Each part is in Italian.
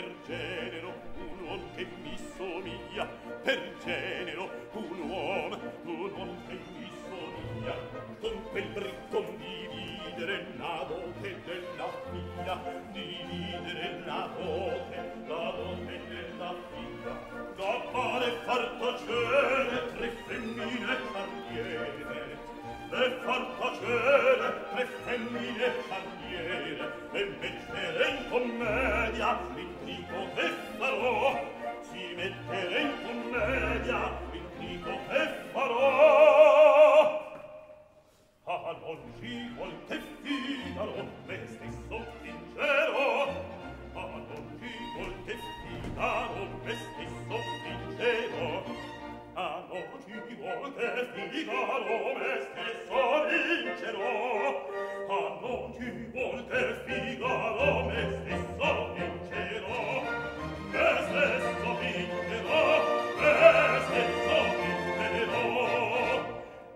per genero un uom che mi somiglia, per genero un uom che mi somiglia, con quel briccon dividere la dote della figlia, dividere la dote della figlia, da pare far tacere tre femmine carriere, e far tacere tre femmine carriere, e mettere in commedia l'intrigo che farò, si mettere in commedia l'intrigo che farò. Ah, non ci vuol che Figaro me stesso vincerò, ah, non ci vuol che Figaro me stesso vincerò, ah, non ci vuol che Figaro me stesso vincerò, ah, non ci vuol che Figaro me stesso vincerò, me stesso vincerò, me stesso vincerò.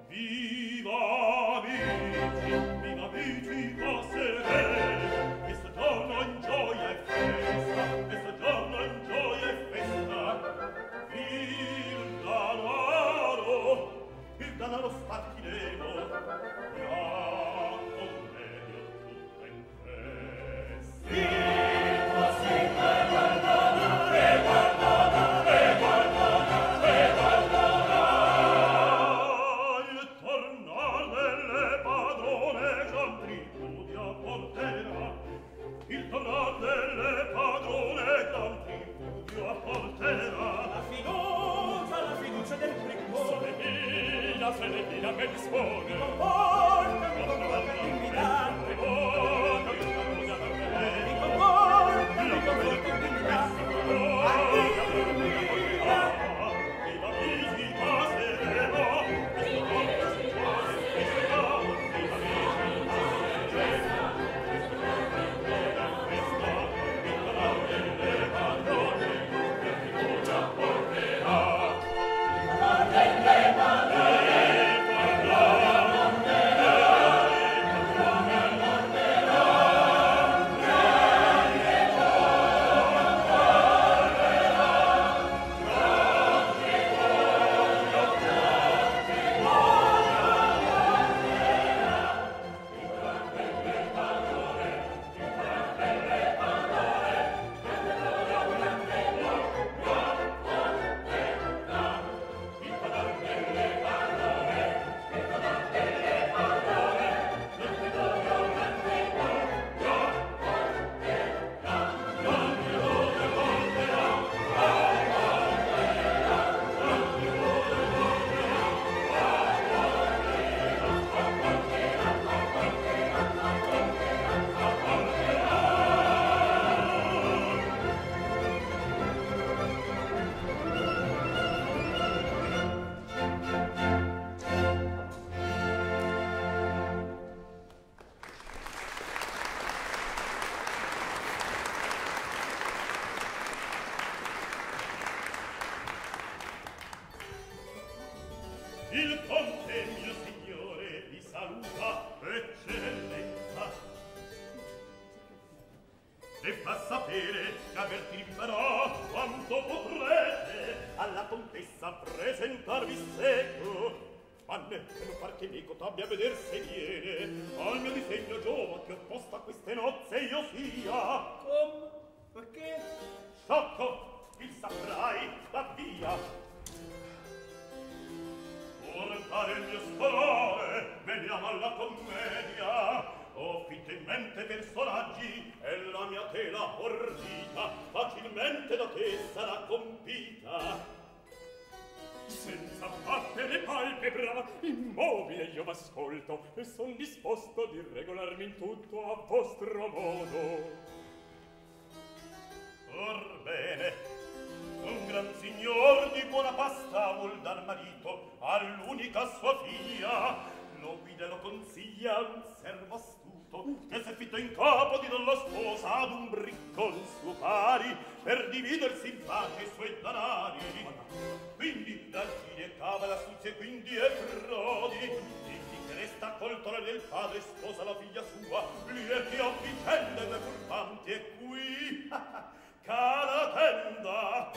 Viva amici, passerete, questo giorno in gioia e festa, questo giorno in gioia e festa. Il danaro spartiremo, la commedia tutta in festa. Il tuo segno è guardona, e guardona, e guardona, e guardona. Il tornar delle padrone Gian tripudia porterà, il tornar delle padrone Gian tripudia porterà. La fiducia del briccone, se ne mia me dispone. Comporta, mi comporta l'invitate, mi comporta, mi comporta l'invitate, viva amici, passeremo, viva amici, passeremo, viva amici, passeremo, delle padrone, che figura porterà. Delle padrone, il conte mio signore vi saluta, eccellenza, e fa sapere che avvertirvi farò quanto potrete alla contessa presentarvi secco. Vanne, che non par che meco t'abbia a veder se viene al mio disegno giova che opposta a queste nozze io sia. Come? Perché? Sciocco, il saprai, va via. Portare il mio scolore, veniamo alla commedia. Ho fitte in mente personaggi e la mia tela ordita facilmente da te sarà compita. Senza battere palpebra, immobile io m'ascolto e son disposto di regolarmi in tutto a vostro modo. Orbene, un gran signor di buona pasta vuol dar marito all'unica sua figlia, lo guida e lo consiglia un servo astuto che s'è fitto in capo di dar la sposa ad un briccon suo pari per dividersi in pace i suoi danari. Quindi d'argine cava l'astuzia e quindi è frodi, quindi che resta coltore del padre sposa la figlia sua, lieti a vicende due furbanti e qui cala tenda.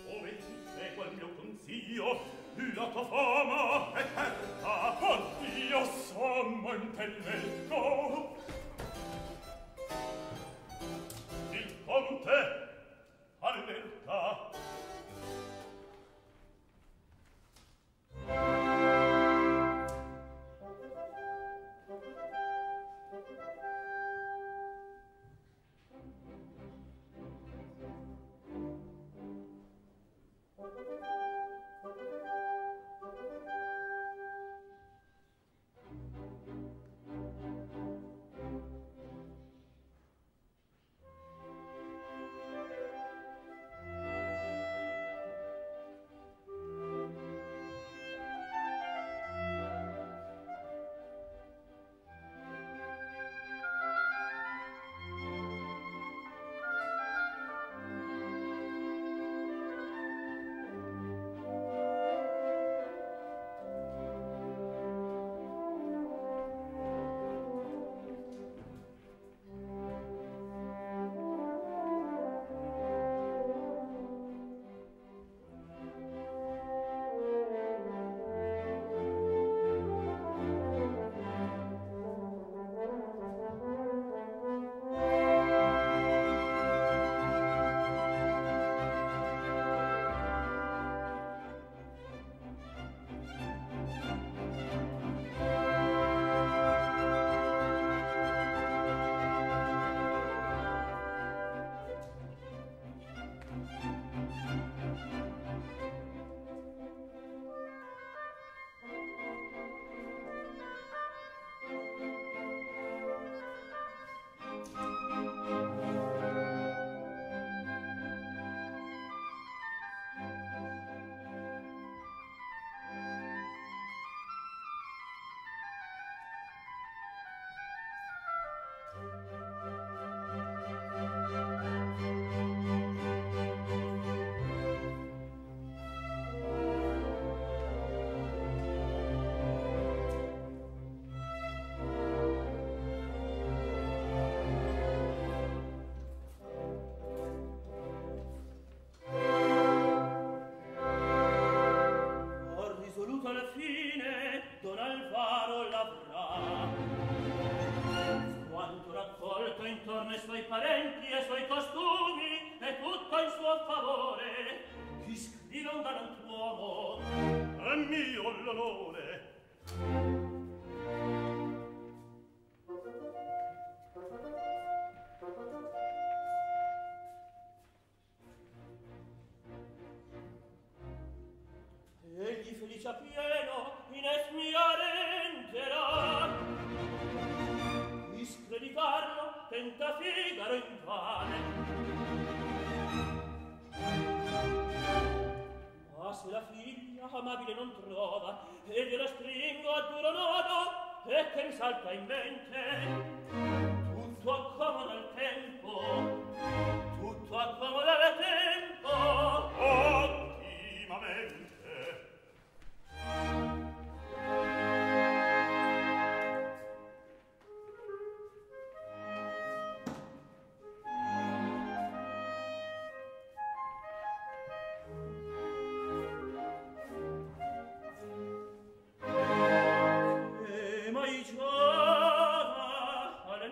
Ove ti segua il mio consiglio, la tua fama è certa. Oddio, sommo intelletto. Il conte allerta. Intorno ai suoi parenti e ai suoi costumi e tutto in suo favore. Chi scrive un galantuomo? È mio l'onore. Egli felice a pieno in esmiare entrerà. Discreditarlo tenta Figaro invane. Ma se la figlia amabile non trova e glielo stringo a duro nodo e che risalta in mente, tutto accomoda il tempo, tutto accomoda il tempo. Ottimamente. E mai giova alle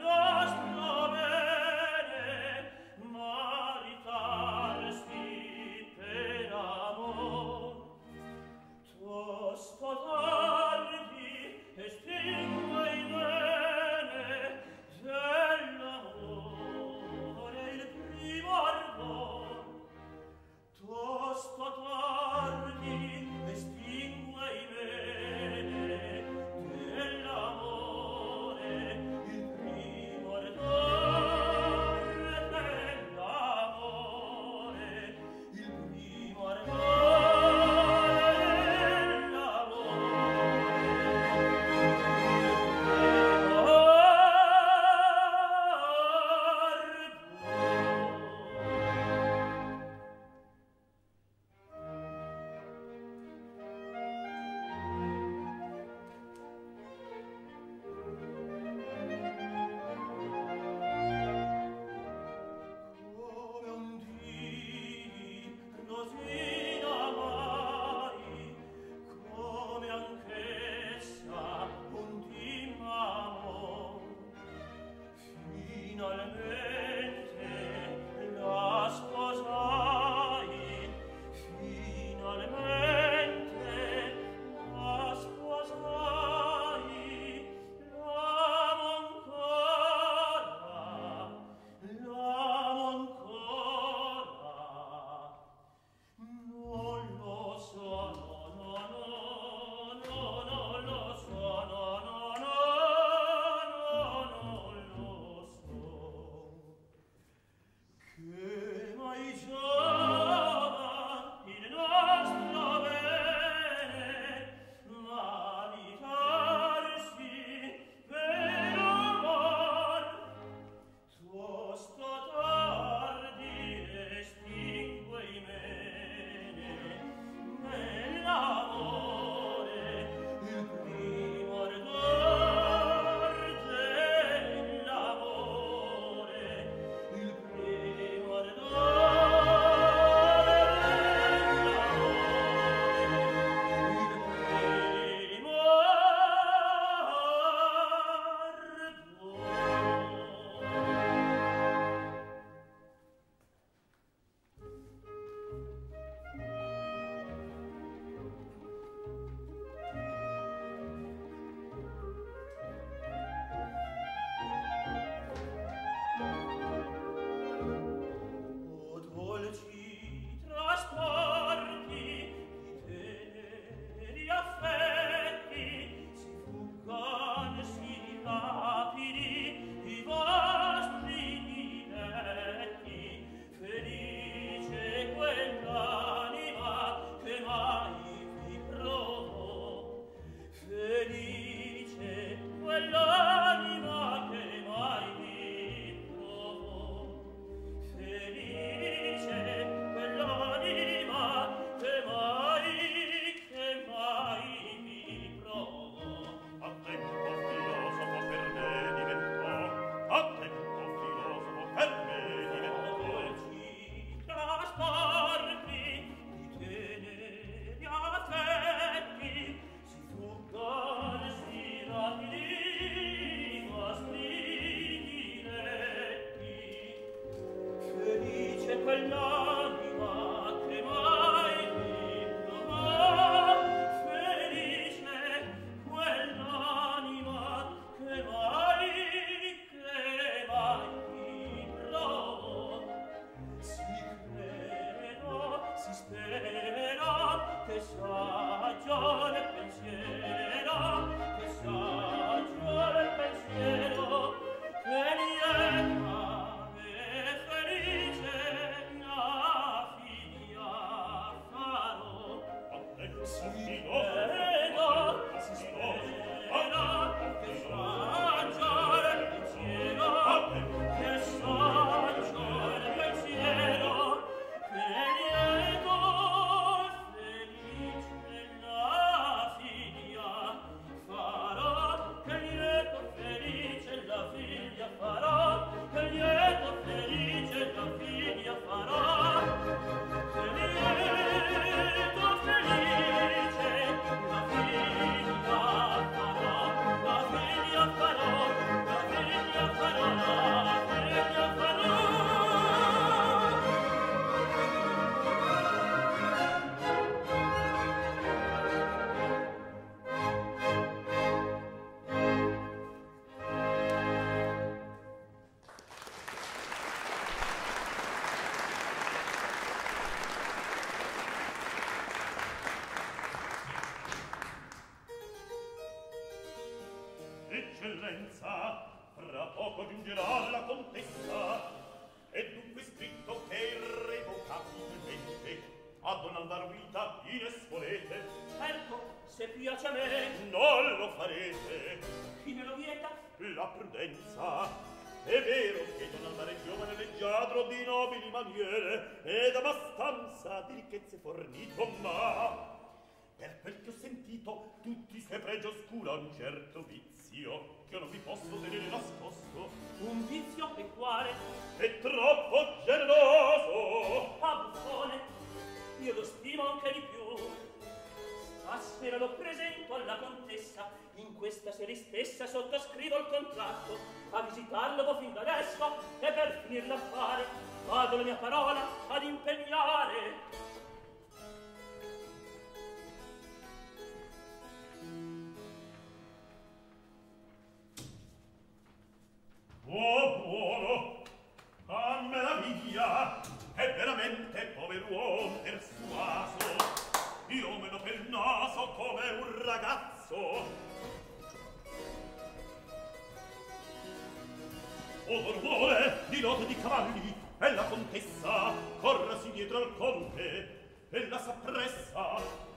Eccellenza, fra poco giungerà la contessa, e dunque scritto che irrevocabilmente a non andar vita in espolite. Certo, se piace a me. Non lo farete. Chi me lo vieta? La prudenza. È vero che non andare giovane leggiadro di nobili maniere ed abbastanza di ricchezze fornito, ma per quel che ho sentito tutti se pregio oscura un certo vizio che io non vi posso tenere nascosto. Un vizio e quale? È troppo generoso. Ah, buffone, io lo stimo anche di più. Stasera lo presento alla contessa in in questa serie stessa sottoscrivo il contratto. A visitarlo vo fin da adesso e per finir l'affare vado la mia parola ad impegnare. Oh, buono! A meraviglia! È veramente pover'uom persuaso! Io meno pel naso come un ragazzo! Odor vuole di lotte di cavalli e la contessa corrasi dietro al conte e la s'appressa.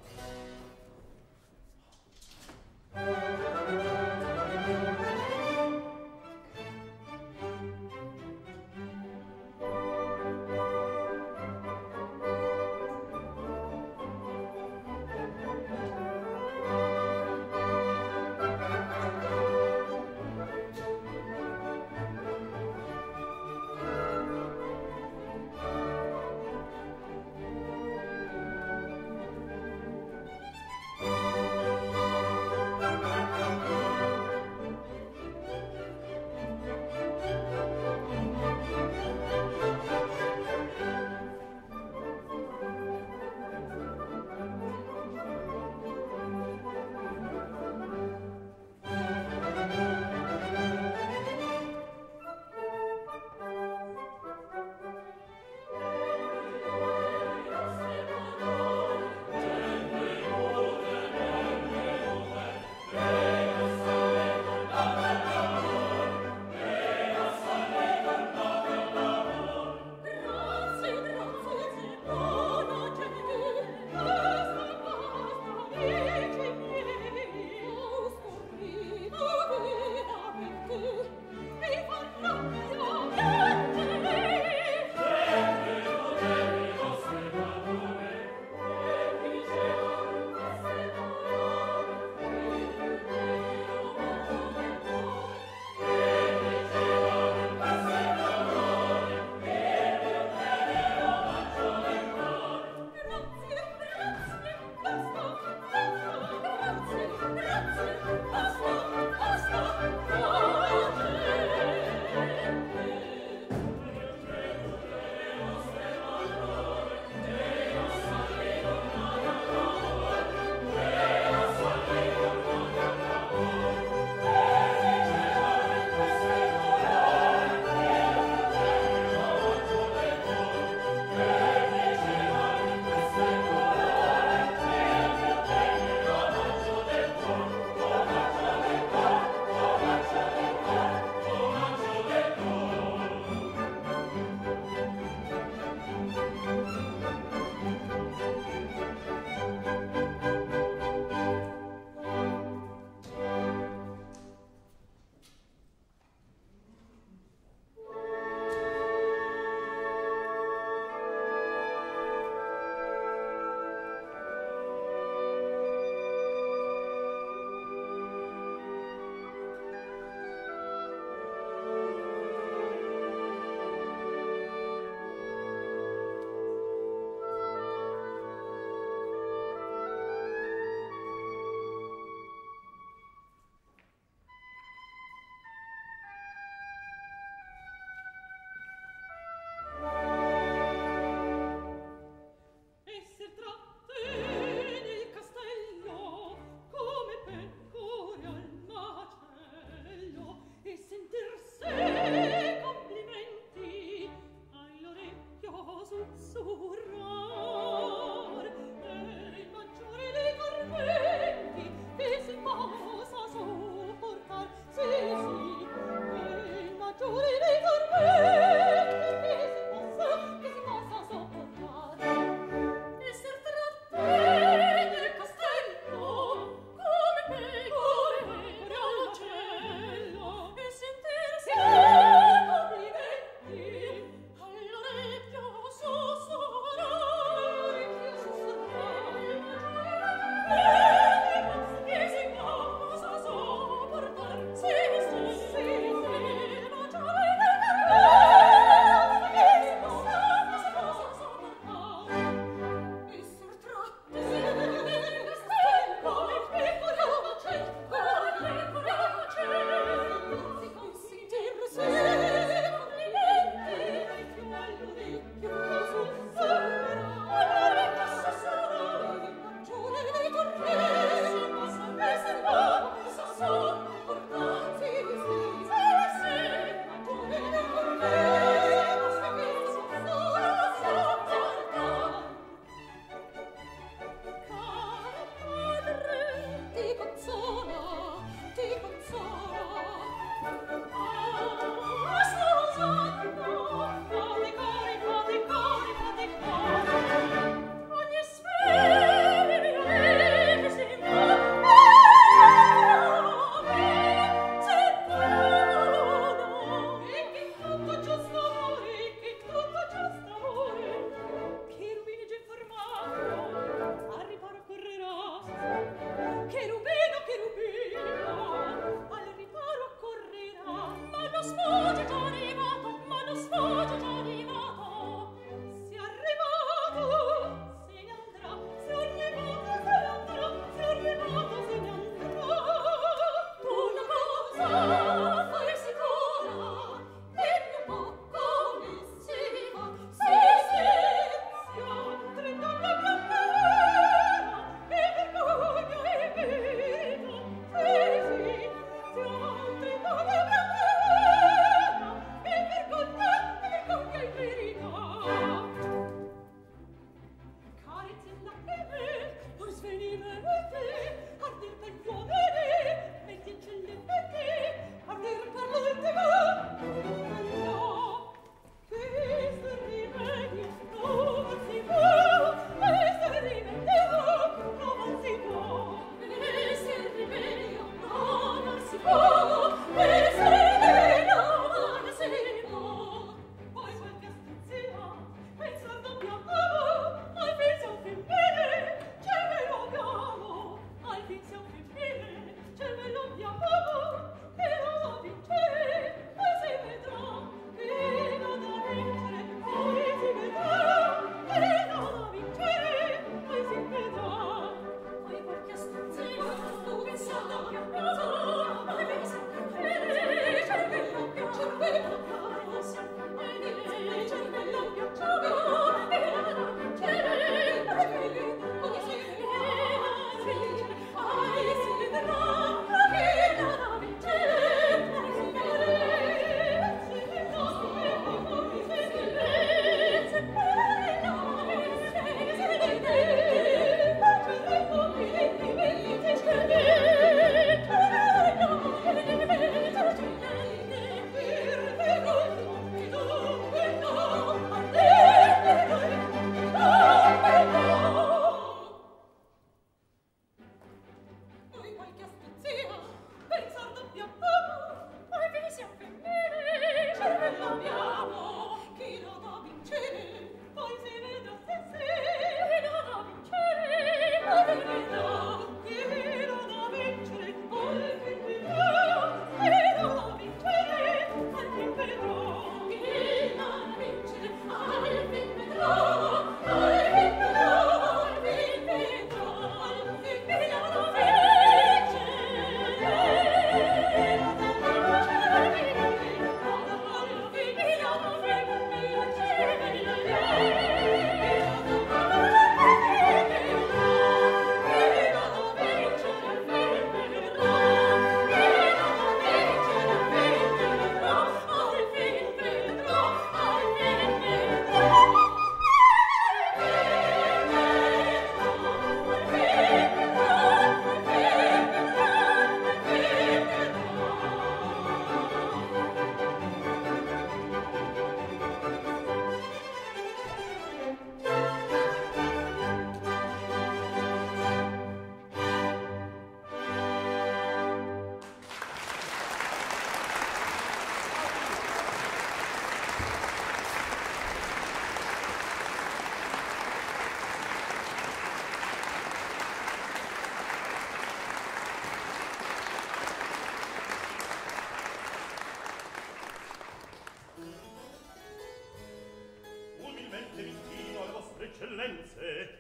eccellenze,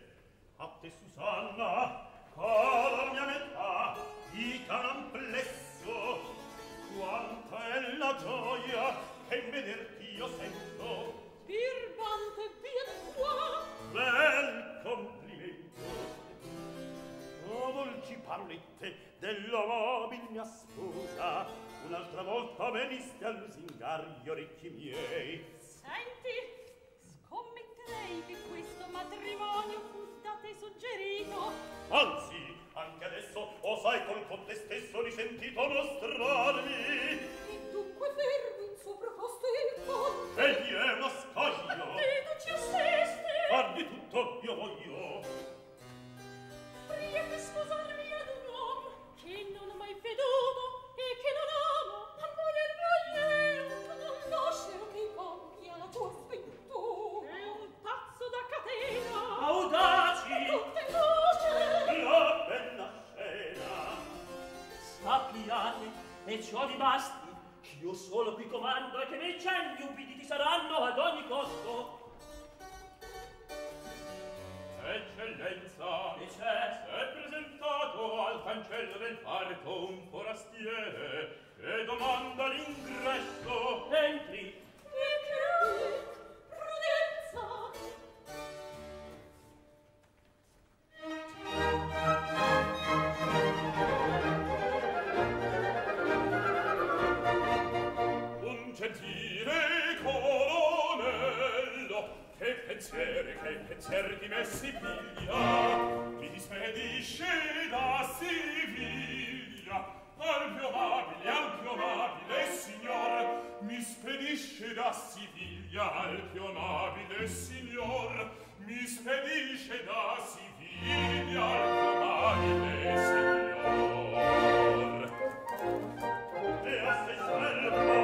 a te Susanna, cara mia metà, dica un amplesso, quanta è la gioia che in vederti io sento. Birbante, via di qua! Bel complimento! Oh, dolci parolette dell'amabil mia sposa, un'altra volta veniste a lusingare gli orecchi miei. Senti, scommetterei che questo matrimonio fu da te suggerito. Anzi, anche adesso osai col conte stesso risentito mostrarmi. E dunque fermo in suo proposto il conte. Egli è uno scoglio. Te tu ci assesti. Far di tutto io voglio. Pria che sposarmi ad un uomo che non ho mai veduto e che non amo. A voler voglio, non lascerò che compia la tua sventura. È un pazzo da catena. Audaci! Tutte voce. La bella scena. Sappiate, e ciò vi basti, ch'io solo qui comando e che miei cenni ubbiditi saranno ad ogni costo. Eccellenza, E c'è? s'è presentato al cancello del parco un forastiere che domanda l'ingresso. Entri. E che prudenza. Un gentile colonnello, che pensier di me si piglia, mi spedisce da Siviglia. Al più amabile signor, mi spedisce da Siviglia. Al più amabile signor, mi spedisce da Siviglia. Al più amabile signor. E a sei servo.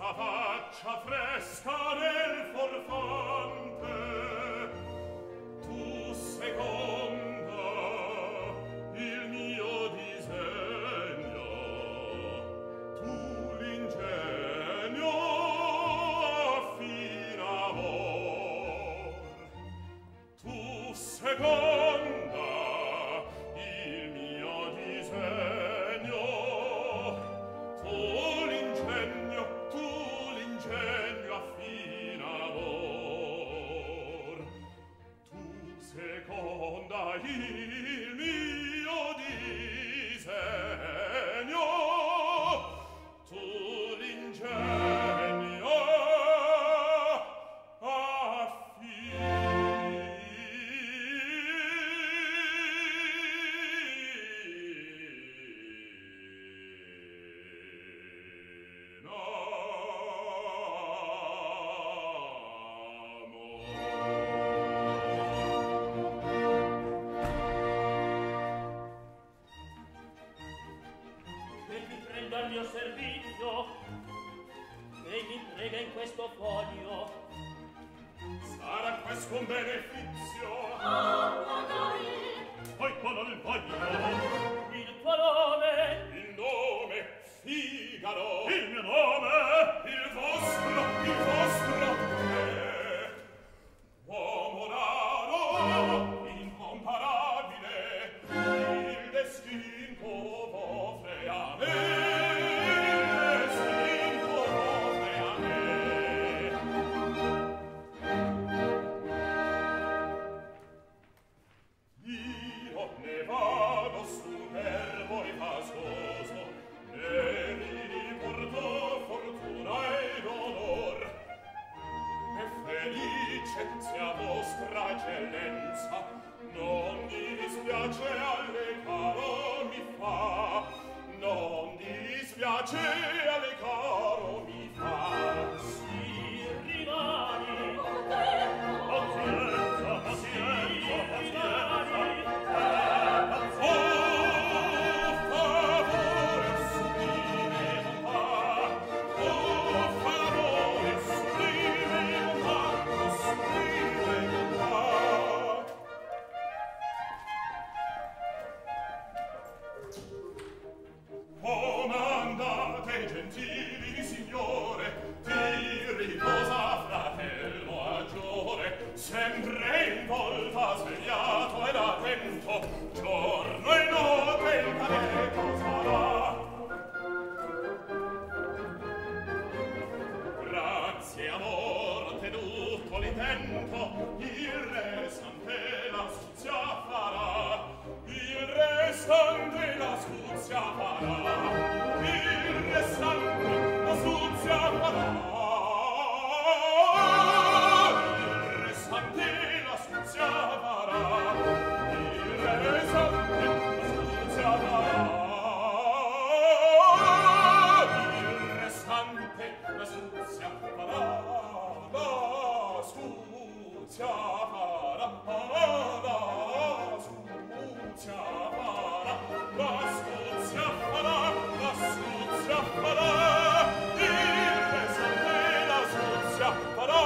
Faccia fresca nel forfante, tu seconda il mio disegno, tu l'ingegno affin amor, tu seconda il mio disegno, tu l'ingegno affin amor, tu seconda il mio disegno, tu l'ingegno al mio servizio e mi prega in questo foglio. Sarà questo un benefizio? Oh, magari. Poi qual il voglio? Il tuo nome? Il nome Figaro. Il mio nome? Il vostro uomo raro, incomparabile, il destino offre a me. felice sia vostra eccellenza, non dispiace alle caro mi fa, non dispiace alle caro mi fa. Si rimani, Pazienza, pazienza, pazienza. Oh, favore sublime non fa, oh, favore sublime non fa, oh, sublime non fa. Comandate, gentili signore, ti riposa fratello maggiore, sempre in volta svegliato ed attento, giorno e notte il cadeco sarà. Grazie amor tenuto l'intento, il restante la suzia farà, il restante la suzia farà, il restante la suzia farà, il restante la suzia farà, il restante la suzia farà, il restante la suzia farà, la suzia farà, la suzia farà, la suzia farà, la suzia farà, il restante la suzia farà.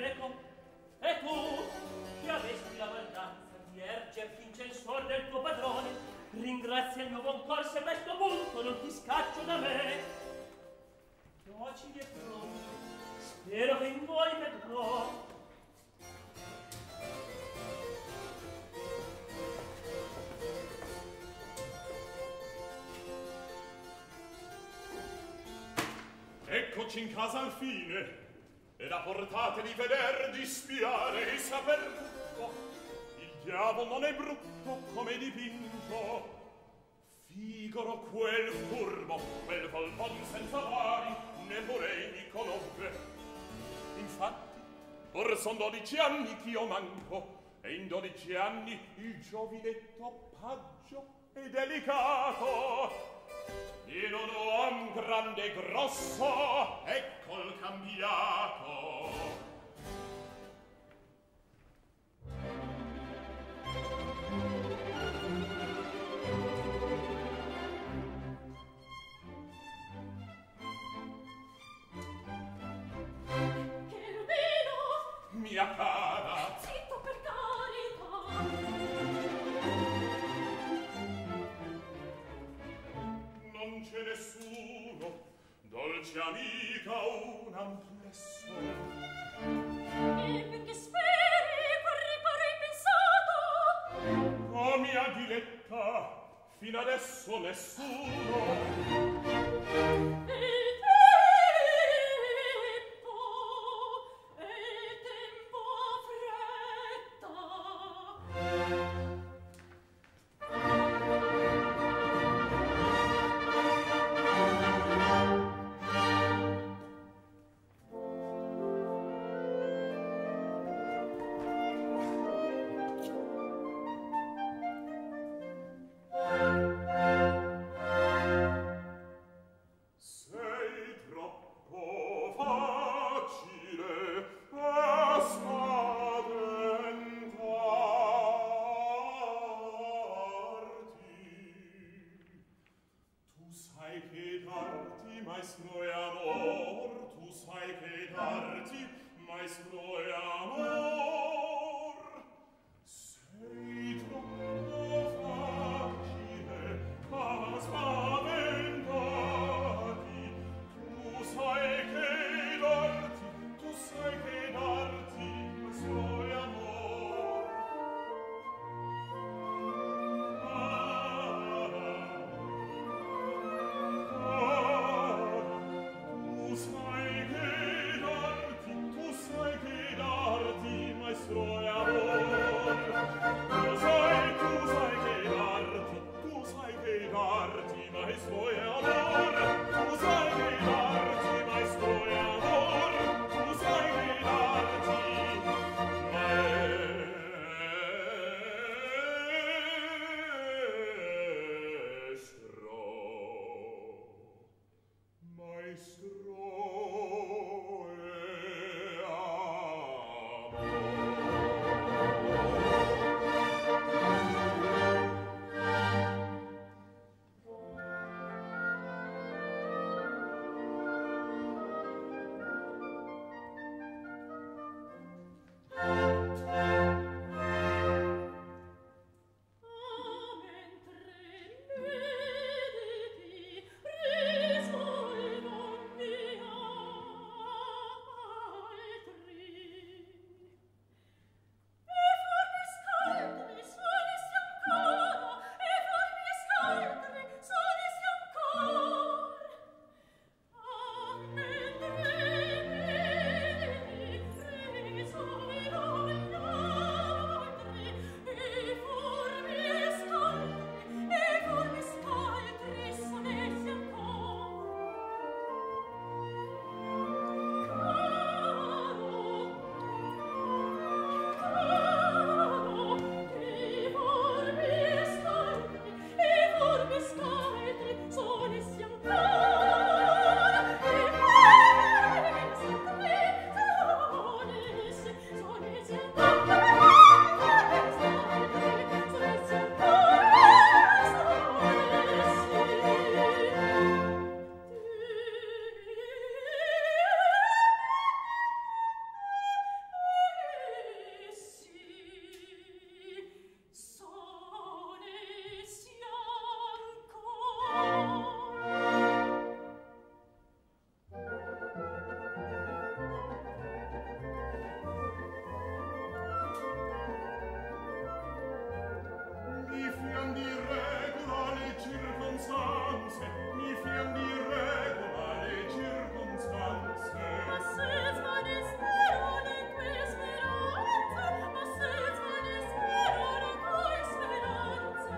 Ecco, e tu, che avesti la maldanza di ergerti in censor del tuo padrone, ringrazia il mio buon cor se a questo punto non ti scaccio da me. Oggi è pronto, spero che in voi vedrò. Eccoci in casa al fine, e la portate di veder, di spiare e saper tutto. Il diavolo non è brutto come dipinto, figaro quel furbo, quel volpon senza pari, neppure egli conobbe. Infatti, or son 12 anni ch'io manco, e in 12 anni il giovinetto paggio e delicato, in un uom grande e grosso, eccol cambiato. Cherubino, Mia cara, zitto per carità. non c'è nessuno, dolce amica, un amplesso. E perché speri, vorrei pensato. Oh, mia diletta, fino adesso nessuno. Il tempo fretta. Sei circunstanze, mi fiam di regola le circunstanze. Ma se svanissero le tue speranze, ma se svanissero le tue speranze.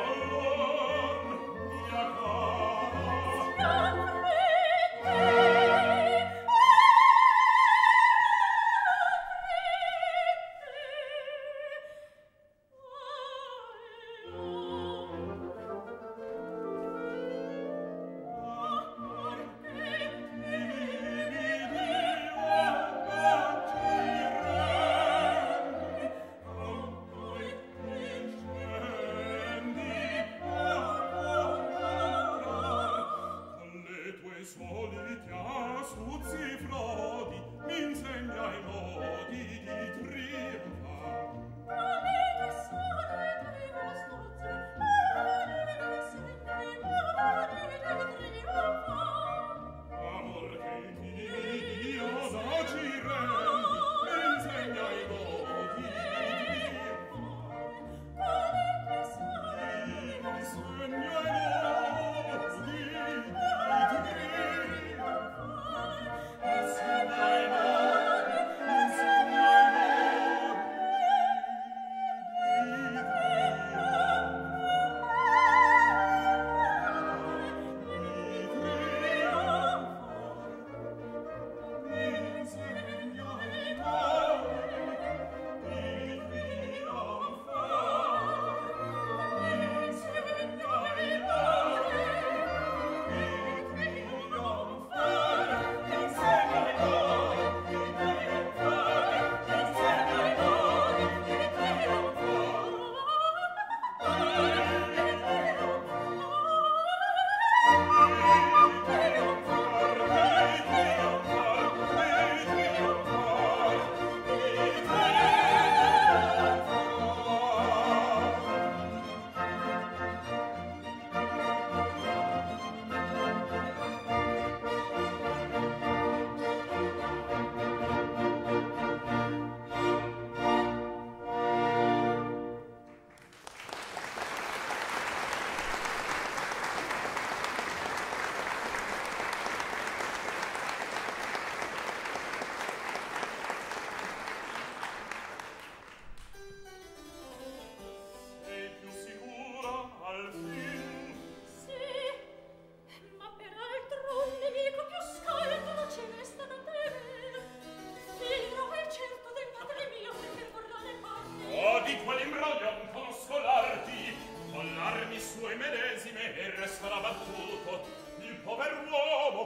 Allor, mia cara, soliti astuzzi frodi, m'insegna i modi di trionfar. Amete sole dei vostri, m'insegna i modi di trionfar. Amor che Dio da ci rendi, m'insegna i modi di trionfar. Amete sole m'insegna i modi di trionfar.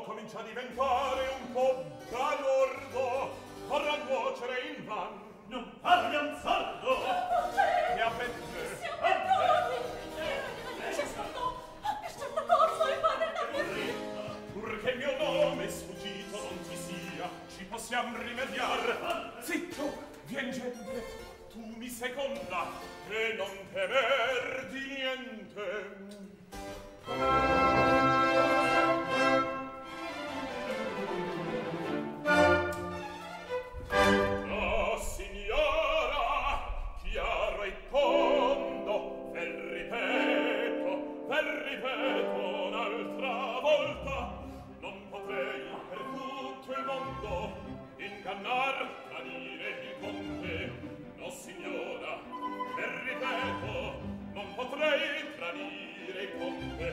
Comincia a diventare un po' balordo, vorrà nuocere in van. Non parli un saldo! Che avvenne? Siamo perdoni! C'è stato corso il padre da morire! Pur che il mio nome sfuggito non ti sia, ci possiamo rimediare. Zitto, vien gente, tu mi seconda e non temer di niente. Chiaro e tondo, ve ripeto un'altra volta, non potrei per tutto il mondo ingannar, tradire il conte. No, signora, ve ripeto, non potrei tradire il conte.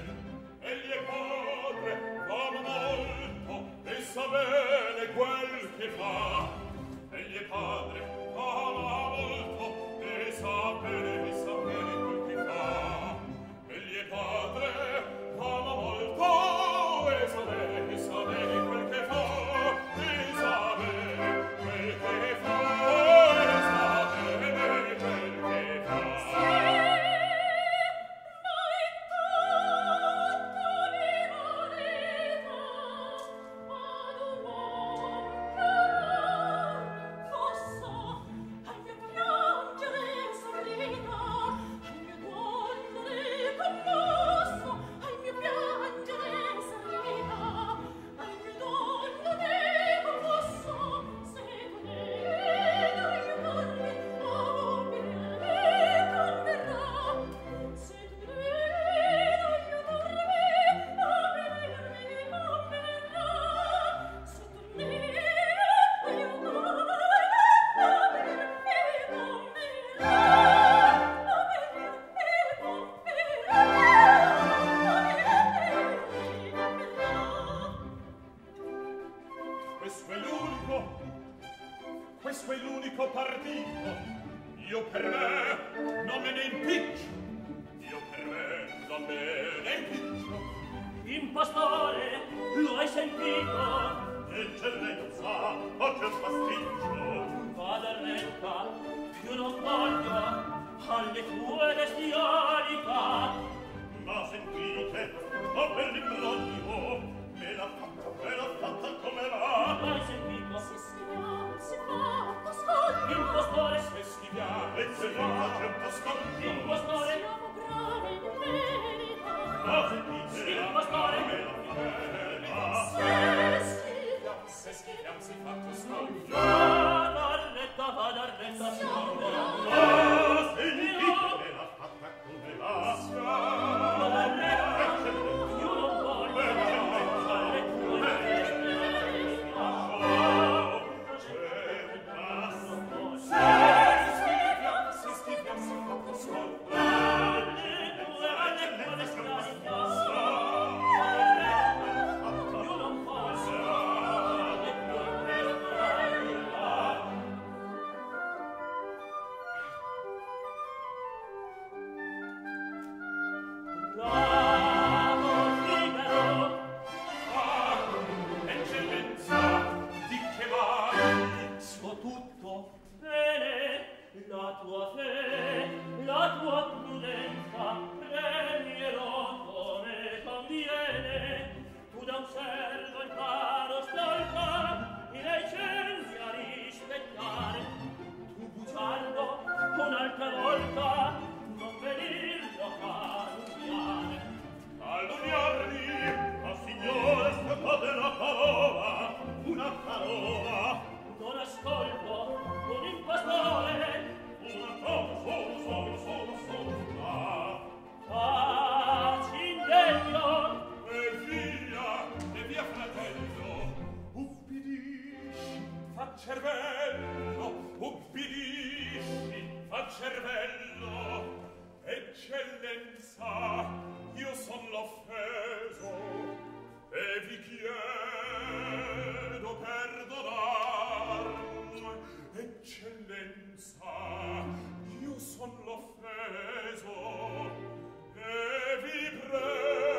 Impostore, lo hai sentito? Eccellenza, a che pasticcio? Vada retta, più non voglio alle tue bestialità. Ma sentite, ho per l'imbroglio, me l'ha fatta come va? L'hai sentito? Se scriviamo, si fa un po' scoglio. Impostore, Se schiviamo, eccellenza, c'è un po' scoglio. impostore, Siamo bravi in verità. Ma sentite, impostore, me l'ha fatta. Se scriviamo, si fa un po' scoglio. vada retta, Siamo bravi. Ma sentite, me l'ha fatta come va? vada retta, più non voglio alle tue la tua fe, la tua prudenza, premierò come conviene. Tu da un servo imparo stolta, i lei cenni a rispettare. Tu bugiardo un'altra volta, non venirlo a calunniare. Calunniarmi, ma signore, scappate la parola, una parola. Non ascolto un impostore. Ah, Taci indegno. e via, fratello. Ubbidisci, fa cervello, ubbidisci, fa cervello. Eccellenza, io son l'offeso, e vi chiedo perdonarmi. Eccellenza, io son l'offeso, e vi prego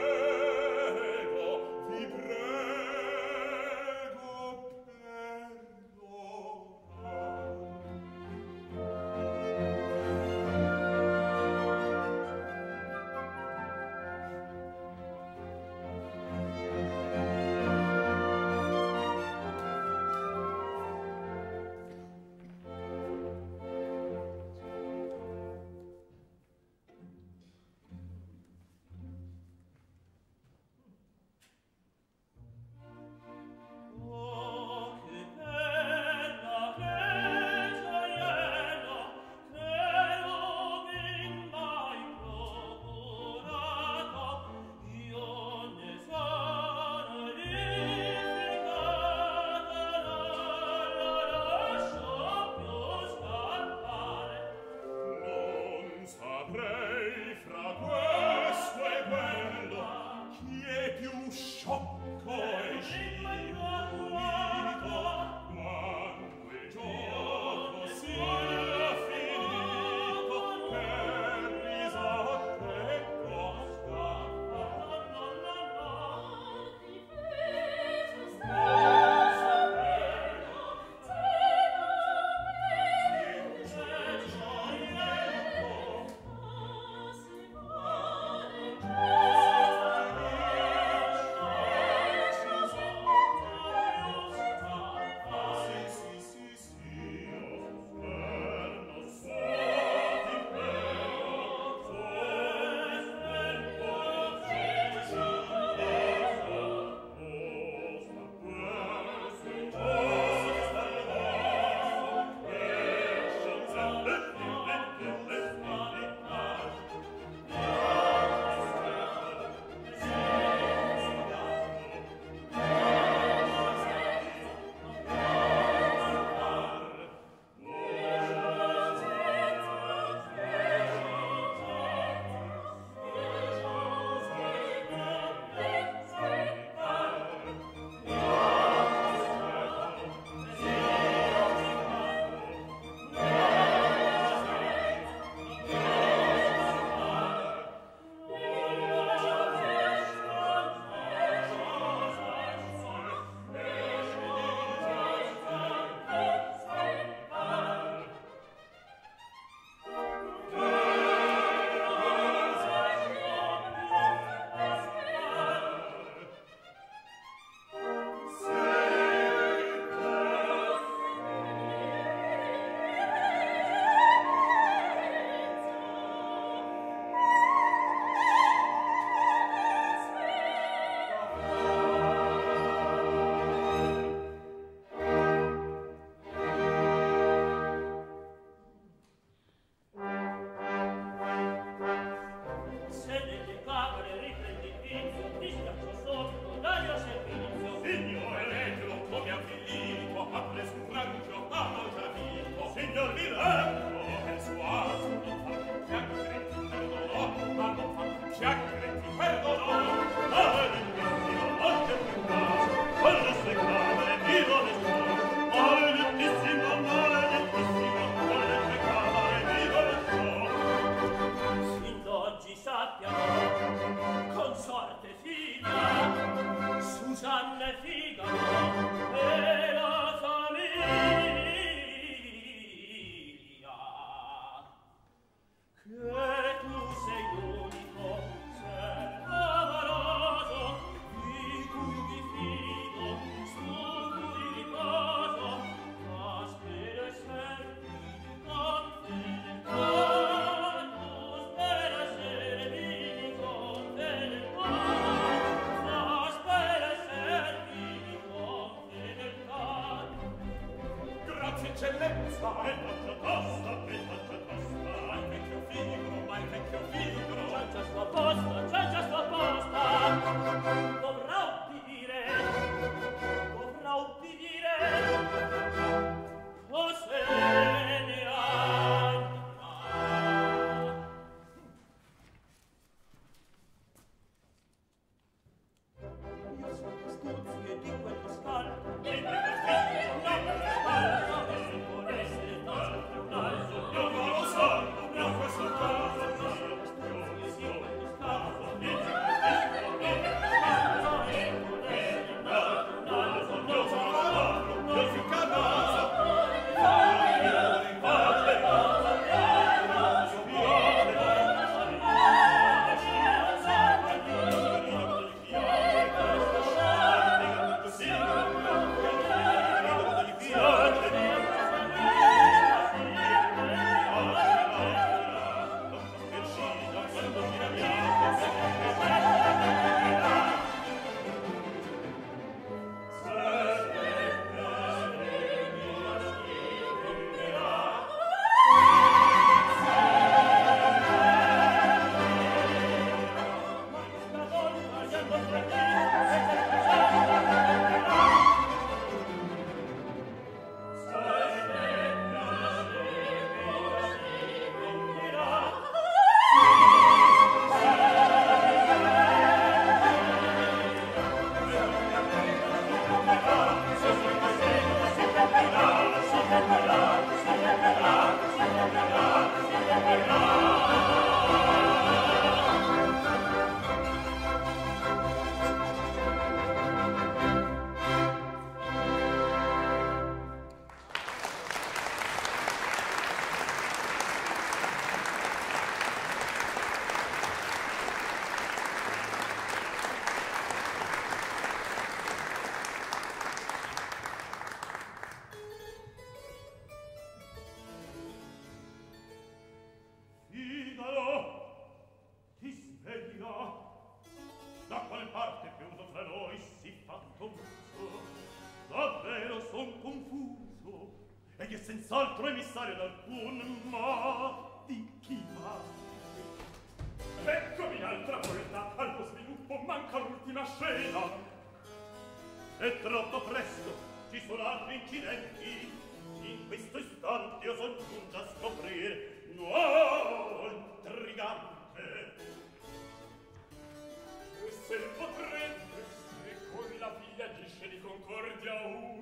chiacchiere ti perdono. Maledettissimo, oggi è più caso, con le sue camere vivo nessuno. Maledettissimo, maledettissimo, con le sue camere vivo nessuno. Sin d'oggi sappiamo, consorte figlia, Susanne Figaro e la famiglia, che tu sei l'unico ser amoroso, di cui mi fido, su cui riposo, aspero esserti con fedeltà, tu spera essermi con fedeltà, aspero esserti con fedeltà. Grazie eccellenza, e faccia tosta, al vecchio figro, al vecchio figro. C'è già sua posta, dovrà ubbidire, o se ne andrà. Io sono astuzia di quello scaldo, E quello figlio, non me lo scaldo, che si può essere tanto più un alto. io non lo so, in questo caso, senz'altro emissario d'alcun, ma di chi va? Eccomi un'altra volta, al tuo sviluppo manca l'ultima scena. È troppo presto, ci sono altri incidenti. In questo istante io son giunta a scoprire nuovo intrigante. E se potrebbe, se con la figlia agisce di concordia un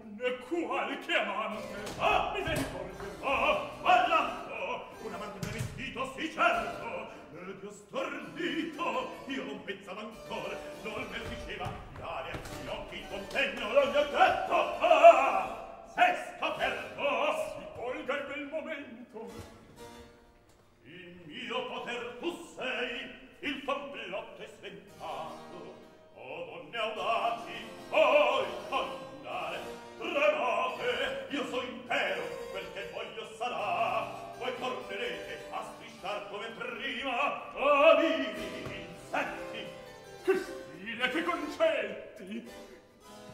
qualche amante. Ah, misericordia! Ah, ballando! Un amante travestito, sì certo! Ed io stordito, io non pensavo ancora, non me diceva l'aria, gli occhi contenno, non gli ho detto! Ah! S'è scoperto! Si colga il bel momento! Il mio poter tu sei, il complotto è sventato. O donne audaci, voi condannare, tremate, io so intero, quel che voglio sarà. Voi tornerete a strisciar come prima, avidi insetti. Che stile, che concetti!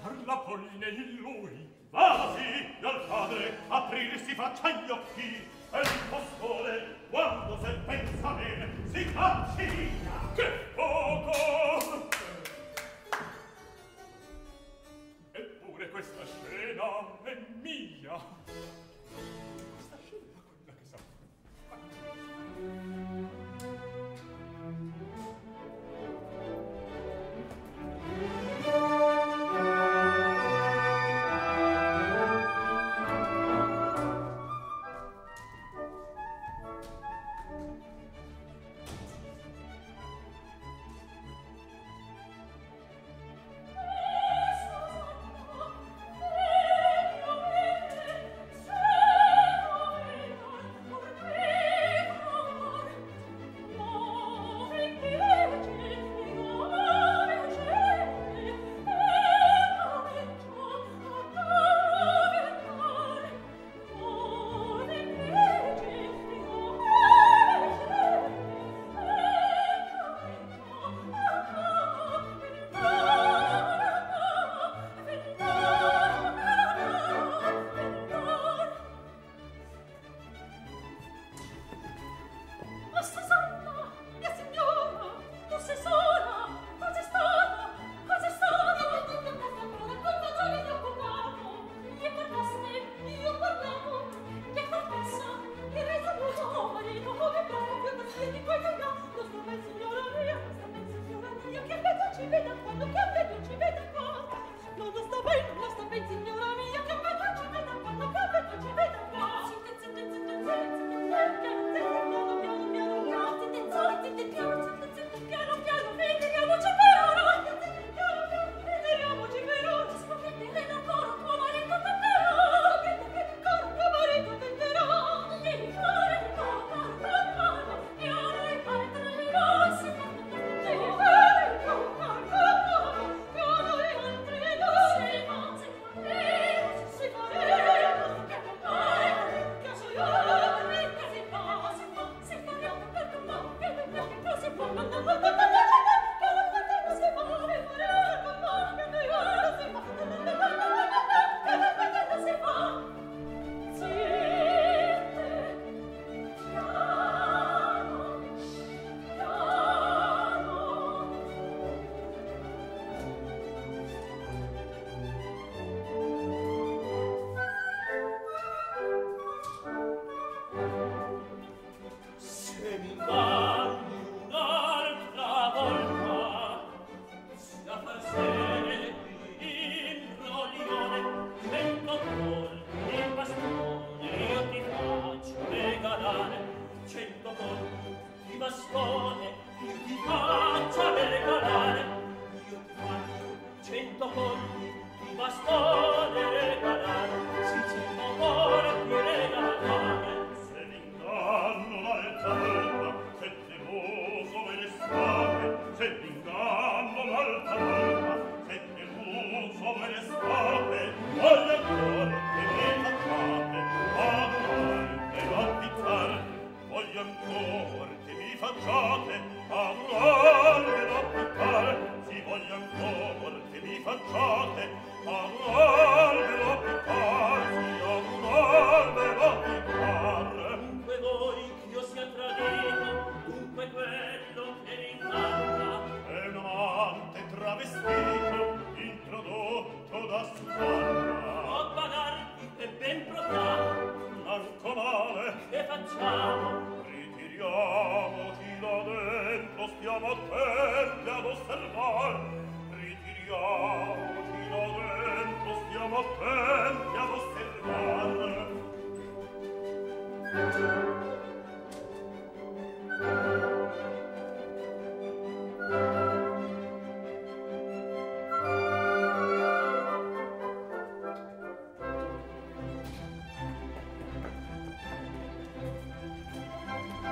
Parla Polline in lui. Vasi, dal padre, aprire si faccia gli occhi, e l'impostore, quando se pensa bene, si cacci via. Che poco! Eppure questa scena è mia. Questa scena è quella che sa.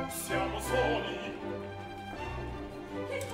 Siamo soli. Che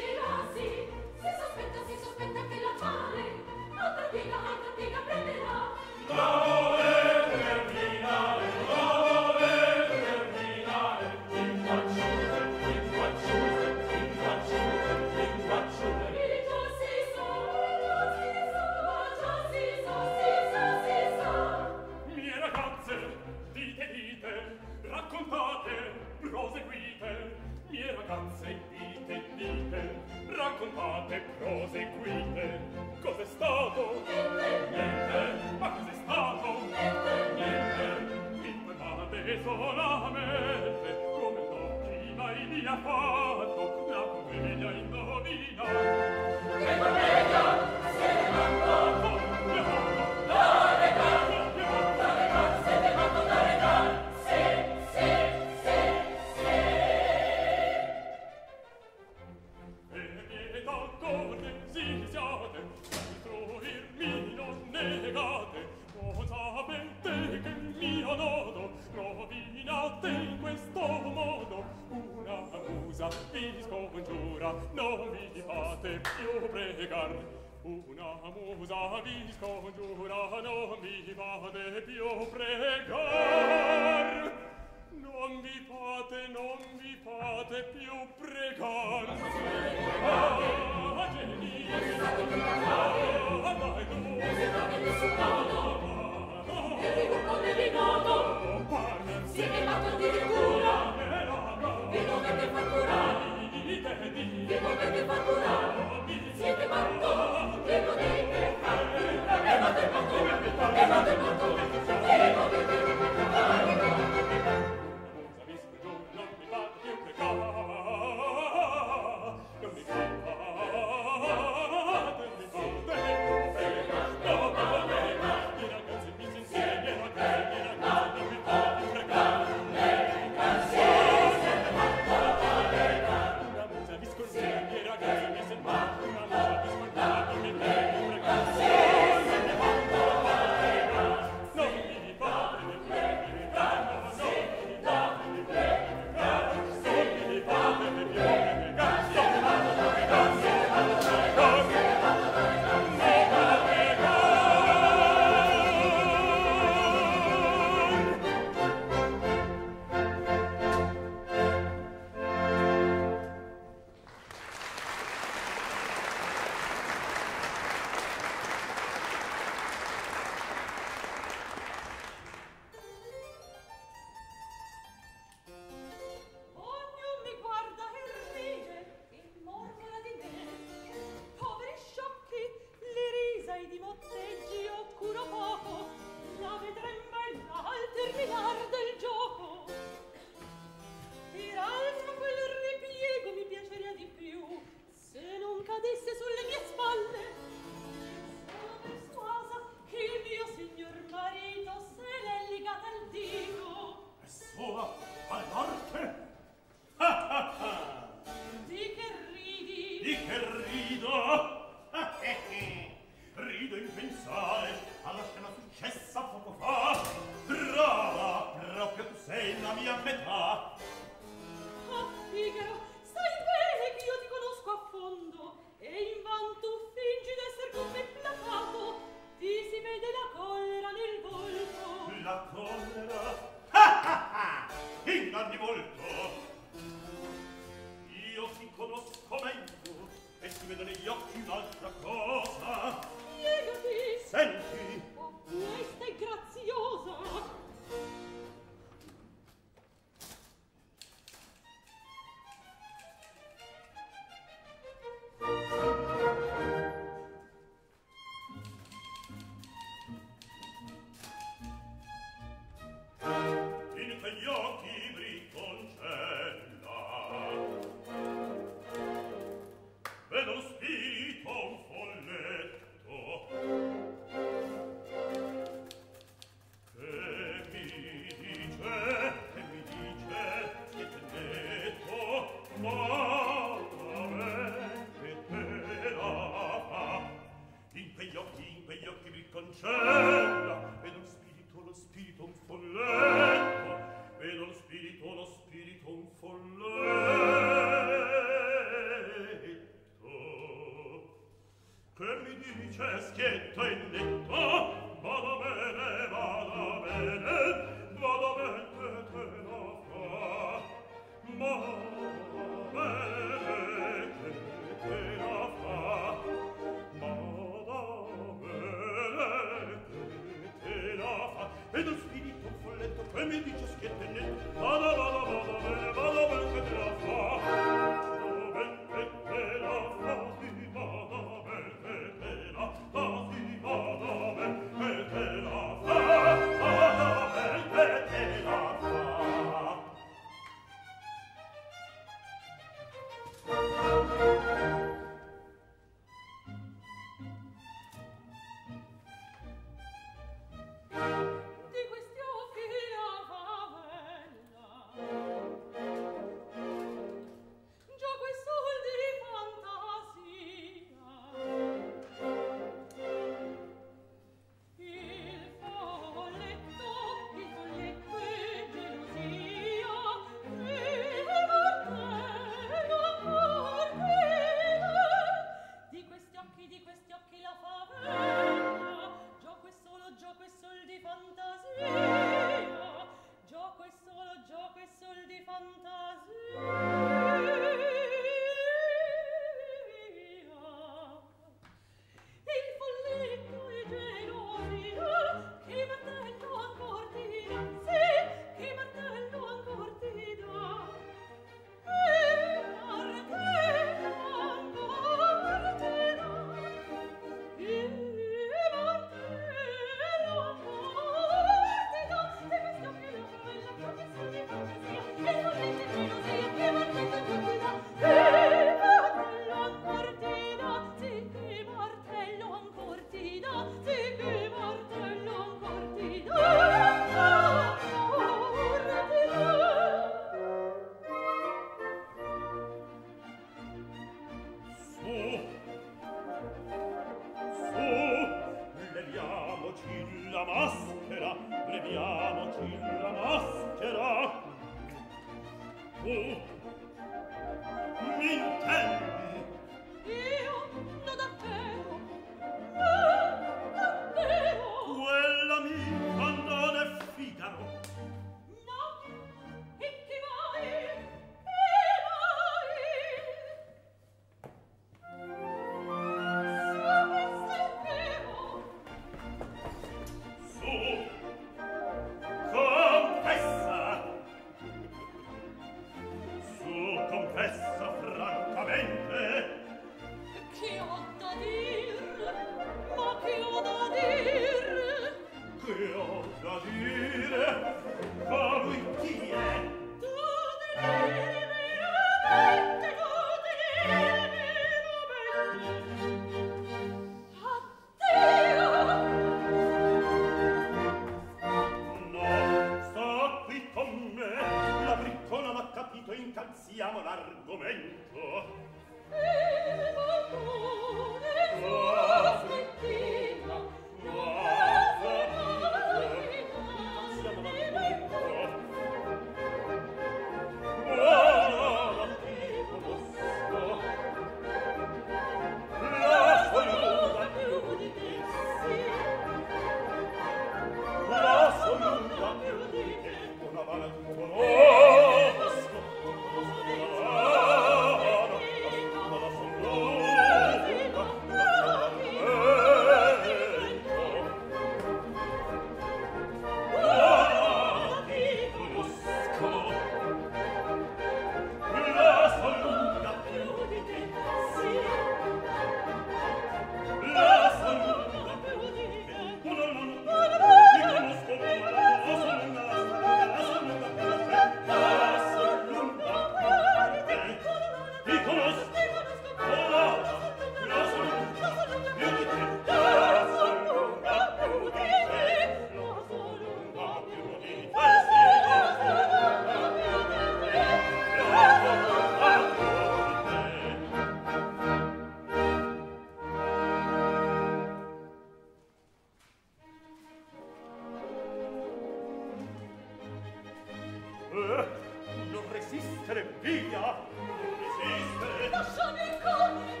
Lasciami correre,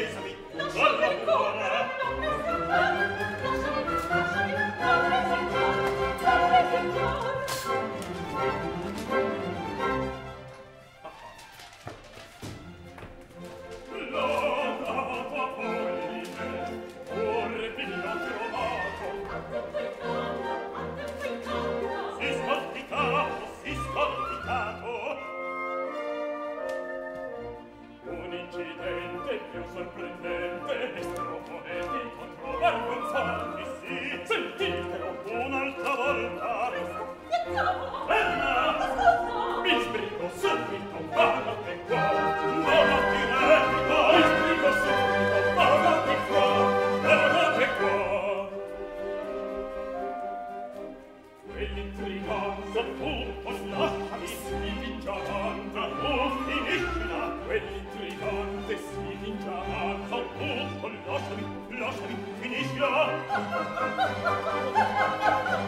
non mi so tutto, lasciami, si vingiavanta, finiscila, quell'intrigante si vingiavanta, so tutto, lasciami, finiscila.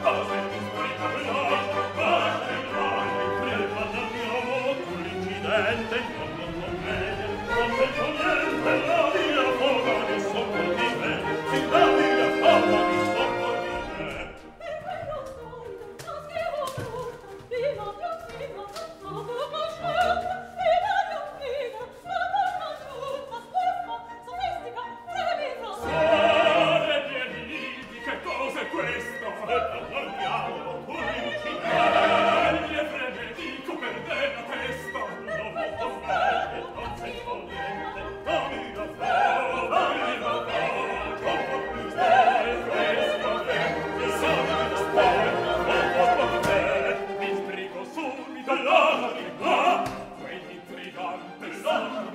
Cosa mi stai parlando? Prepariamo tu l'incidente, non vedo niente, la mia foga mi soccorrire, la mia foga mi soccorrire. Che cosa è questo? Parliamo, tu l'incidente. Gli freme dico per te la testa. Non posso bene, non sento niente. Dammi la foga, dammi la foga. Questo è, mi sa mi sbrigo subito, lasciami qua. Quell'intrigante lasciami.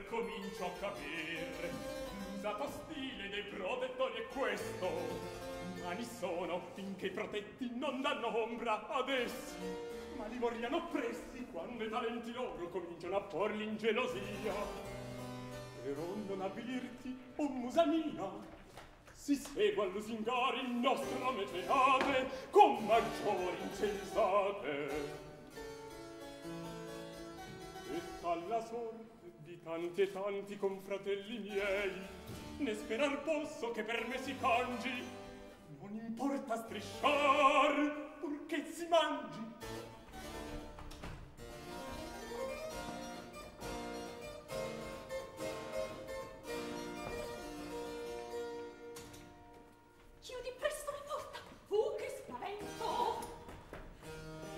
Comincio a capire, l'usato stile dei protettori è questo. Umani sono finché i protetti non danno ombra ad essi, ma li vogliano oppressi quando i talenti loro cominciano a porli in gelosia. Però non avvilirti, o musa mia, si segua a lusingare il nostro meceate con maggiori insensate. E alla sorte di tanti e tanti confratelli miei, ne sperar posso che per me si cangi, non importa strisciar, purché si mangi. Chiudi presto la porta, che spavento!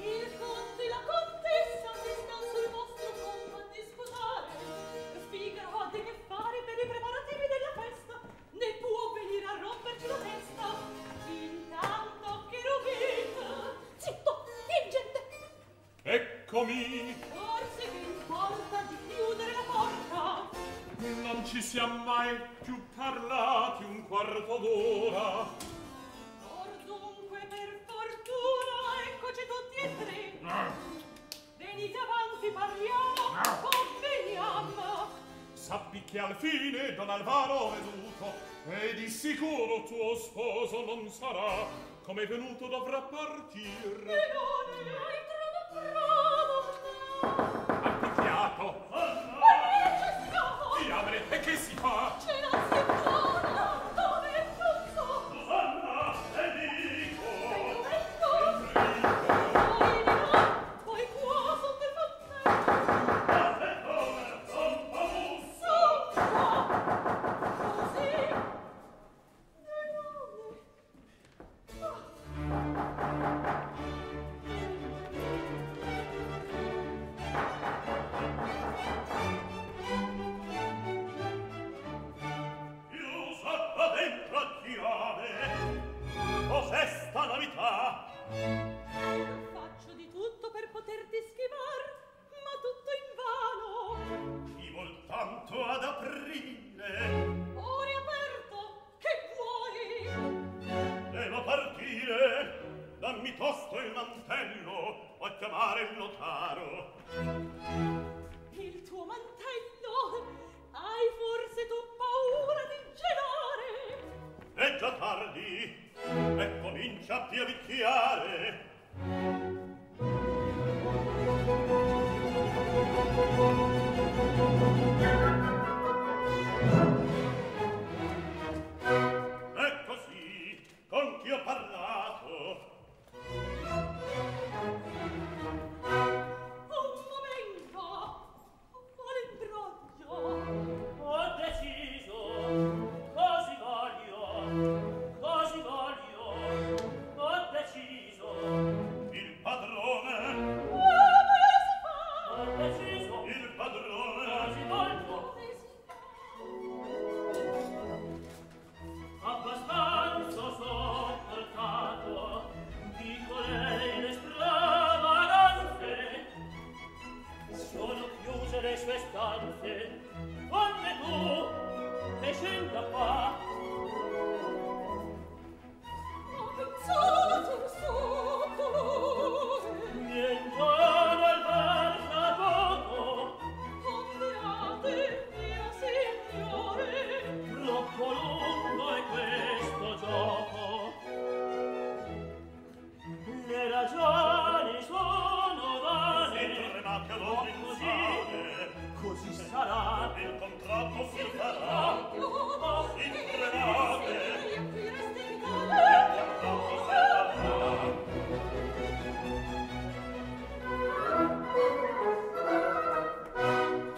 Il conte e la contessa si stan sul vostro conto a disputare. Figaro ha di che fare per i preparativi della festa, ne può venire a romperci la testa. Intanto che rovina, zitto, vincente! Eccomi! Forse che importa di chiudere la porta? Non ci siamo mai più parlati un quarto d'ora. Or dunque per fortuna eccoci tutti e tre. Venite avanti, parliamo, conveniamo. Sappi che al fine Don Alvaro veduto, e di sicuro tuo sposo non sarà, come venuto dovrà partir. E non hai trovo bravo. Appicchiato. Diamine, e che si fa? Ce la si buona, dove non so. Susanna, e dico. Poi qua son del fontello. Son qua. Così. aprire. Ora è aperto, che vuoi? Devo partire. Dammi tosto il mantello a chiamare il notaro. Il tuo mantello? Hai forse tu paura di gelare? È già tardi e comincia a piovicchiare. E così con chi ho parlato. Un momento, quale imbroglio? Ho deciso, così voglio, ho deciso. Il padrone, Come si fa? Ho deciso, il padrone. così voglio. Come si fa? Abbastanza sopportato di colei le stravaganze. Sono chiuse le sue stanze. Onde tu, che scenda qua. Ho pensato sotto l'ore. Niente al versa poco. Ponderate, mio signore. Troppo lungo è questo gioco. Le ragioni sono vane. Si tremate ad ogni pensare. Così sarà. Il contratto si farà. Si tremate. E qui resti in Il casa. contratto si farà.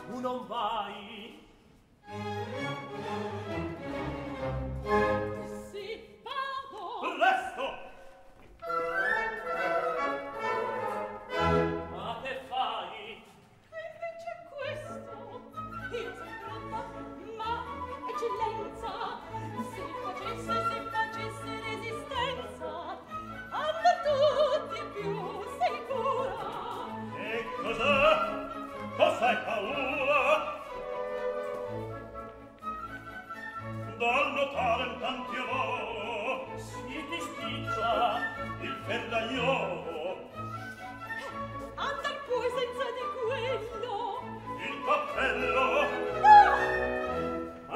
Tu non vai. Sì, vado. Resto. Ma che fai? E invece questo. Io sono pronta, ma eccellenza, se facesse resistenza, andar tutti più sicura. E cos'è? Cos'hai paura? Dal notare in tanti lavoro Si ti spiccia. il ferraiolo, Andar poi senza di quello. il cappello No! e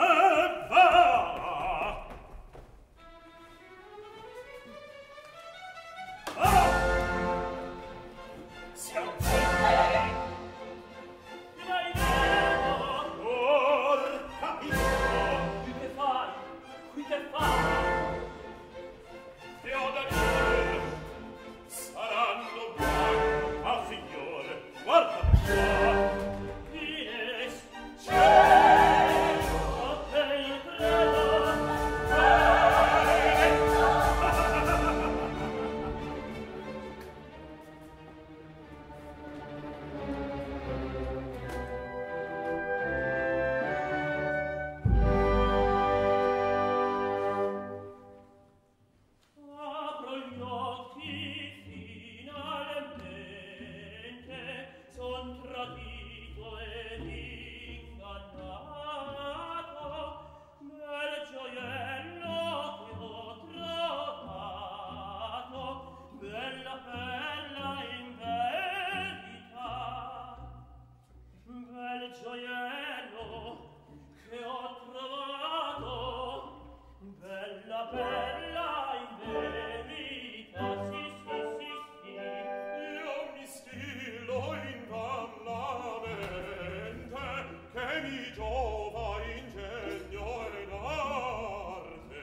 va! Siamo Ti vai vero. or capisco. Qui che fai? Qui che fai? Te ho da dire, saranno guai. Ah, signore, guarda qua. Ines. Cielo. A te io credo. Apro gli occhi finalmente, son tradito ed ingannato, bel gioiello che ho trovato, bella bella in verità, bel gioiello che ho trovato, bella bella in verità, sì sì sì sì. Io mi stilo invannamente, che mi giova ingegno ed arte.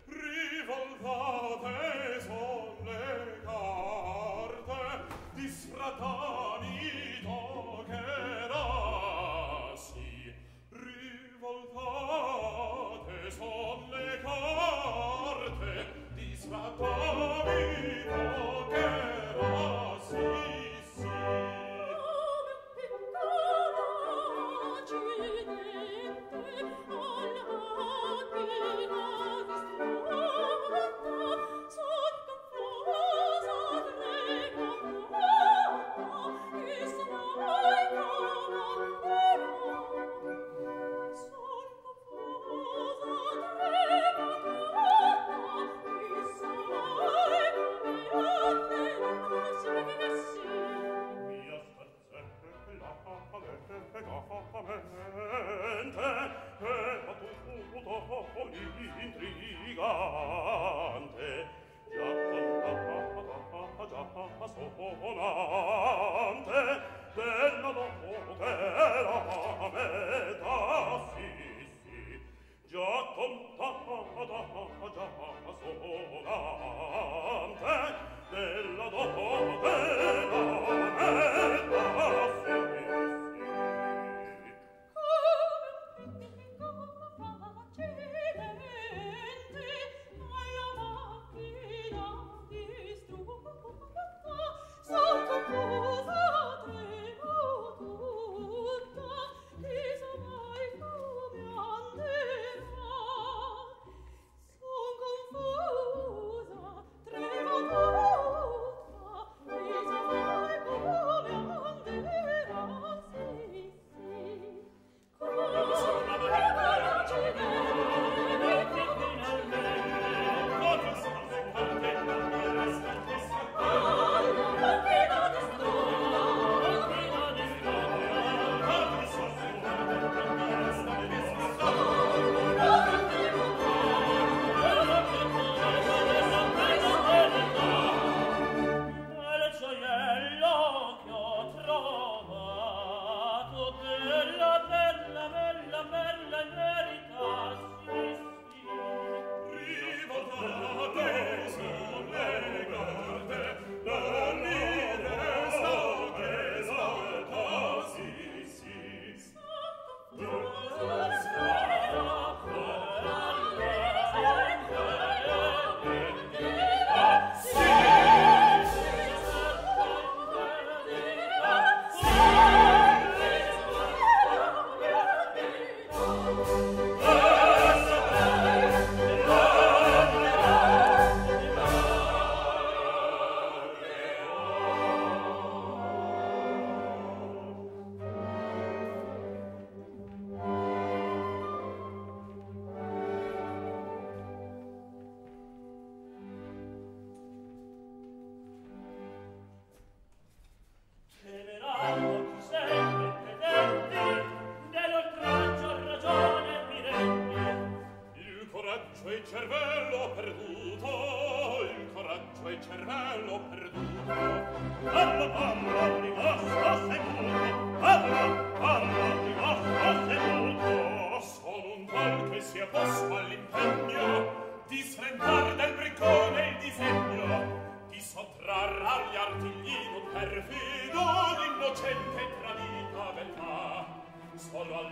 Rivoltate son le carte, disfratani toccherassi. Rivoltate son le carte, disfratani toccherassi, sì. Come piccola ginette, alla mattina distratta, sotto fosa tregata, e se mai comanderò,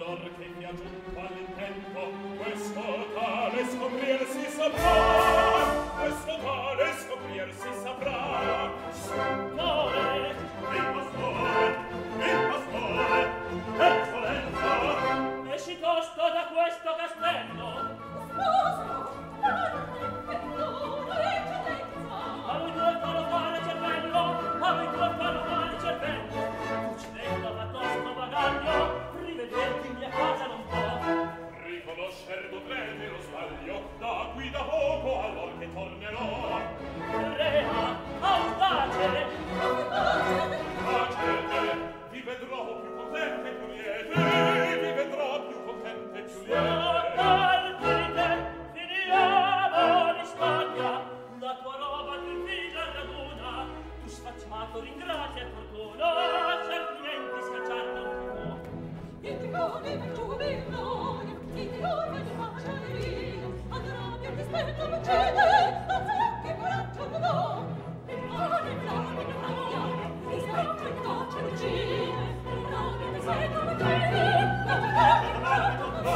allor che mi ha giunto all'intento, questo tale scoprir si saprà, questo tale scoprir si saprà. Signore, il pastore, eccellenza, esci tosto da questo castello. Sposo, perdona, eccellenza. A voi due farò male cervello, a voi due farò male cervello. Tu ci venga ma tosto bagaglio, rivederti in mia casa non può. Riconoscer potrete lo sbaglio, da qui da poco allor che tornerò. Rea, audace, Tacete, vi vedrò più contente e più liete, vi vedrò più contente e più liete. partite, finiamo di Spagna, la tua roba ti invita alla luna, tu sfacciato ringrazia e fortuna, certamente scacciar non ti può. Il tricone per giubilo, il tricone di faccia di vino, andrà più che spetta non cede, non sarà che coraggio non do. Il tricone flamme che faglia, mi sembra che faccia lucine, il tricone che spetta non cede, non sarà che coraggio non do.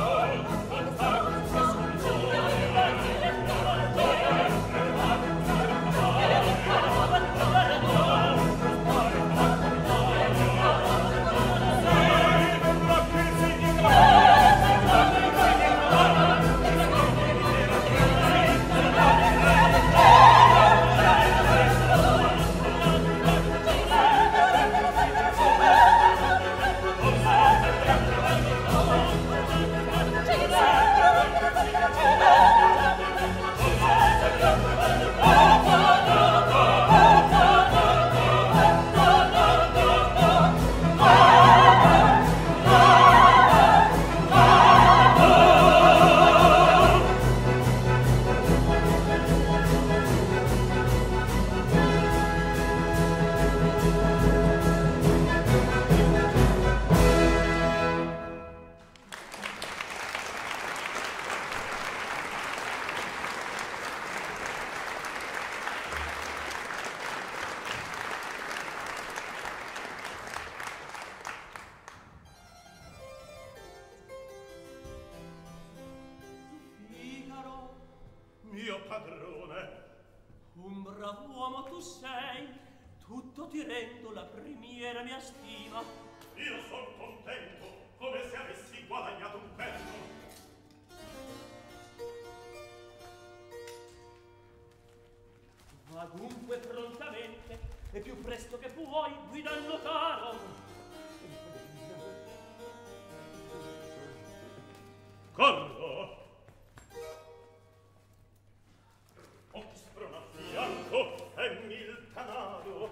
Mio padrone, Un bravo uomo tu sei, tutto ti rendo la primiera mia stima. io son contento, come se avessi guadagnato un pezzo. Va dunque prontamente e più presto che puoi, guidando caro. Corro! Oh, ti sprona a fianco, femmi il canaro.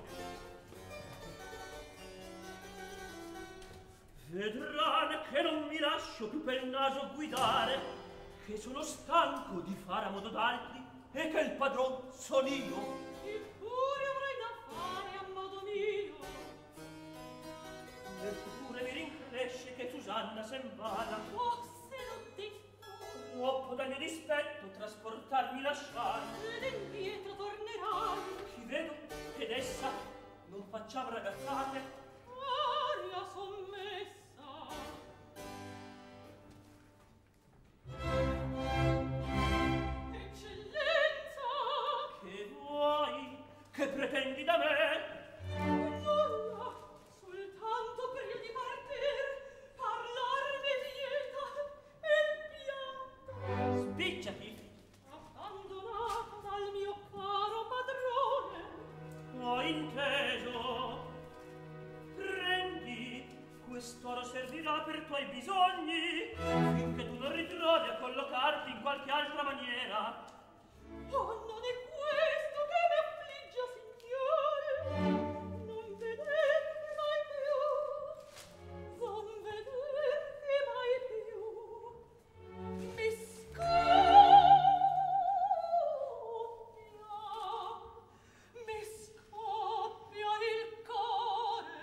Vedranno che non mi lascio più per naso guidare, che sono stanco di fare a modo d'altri e che il padron son io. Eppure avrei da fare a modo mio. Eppure mi rincresce che Susanna sen vada. Oh, se l'ho detto, Troppo dal mio dispetto trasportarmi lasciare. ed indietro tornerai. Chi vedo che d'essa non facciamo ragazzate. Aria sommessa. Eccellenza! Che vuoi? Che pretendi da me? Nulla, soltanto prima di partir, parlarmi vieta e pianto. Spicciati. Abbandonata dal mio caro padrone. Ho inteso. Prendi, quest'oro servirà per tuoi bisogni, finché tu non ritrovi a collocarti in qualche altra maniera. Oh, non è questo che mi affligge, signore. Non vederti mai più. Non vederti mai più. Mi scoppia il cuore.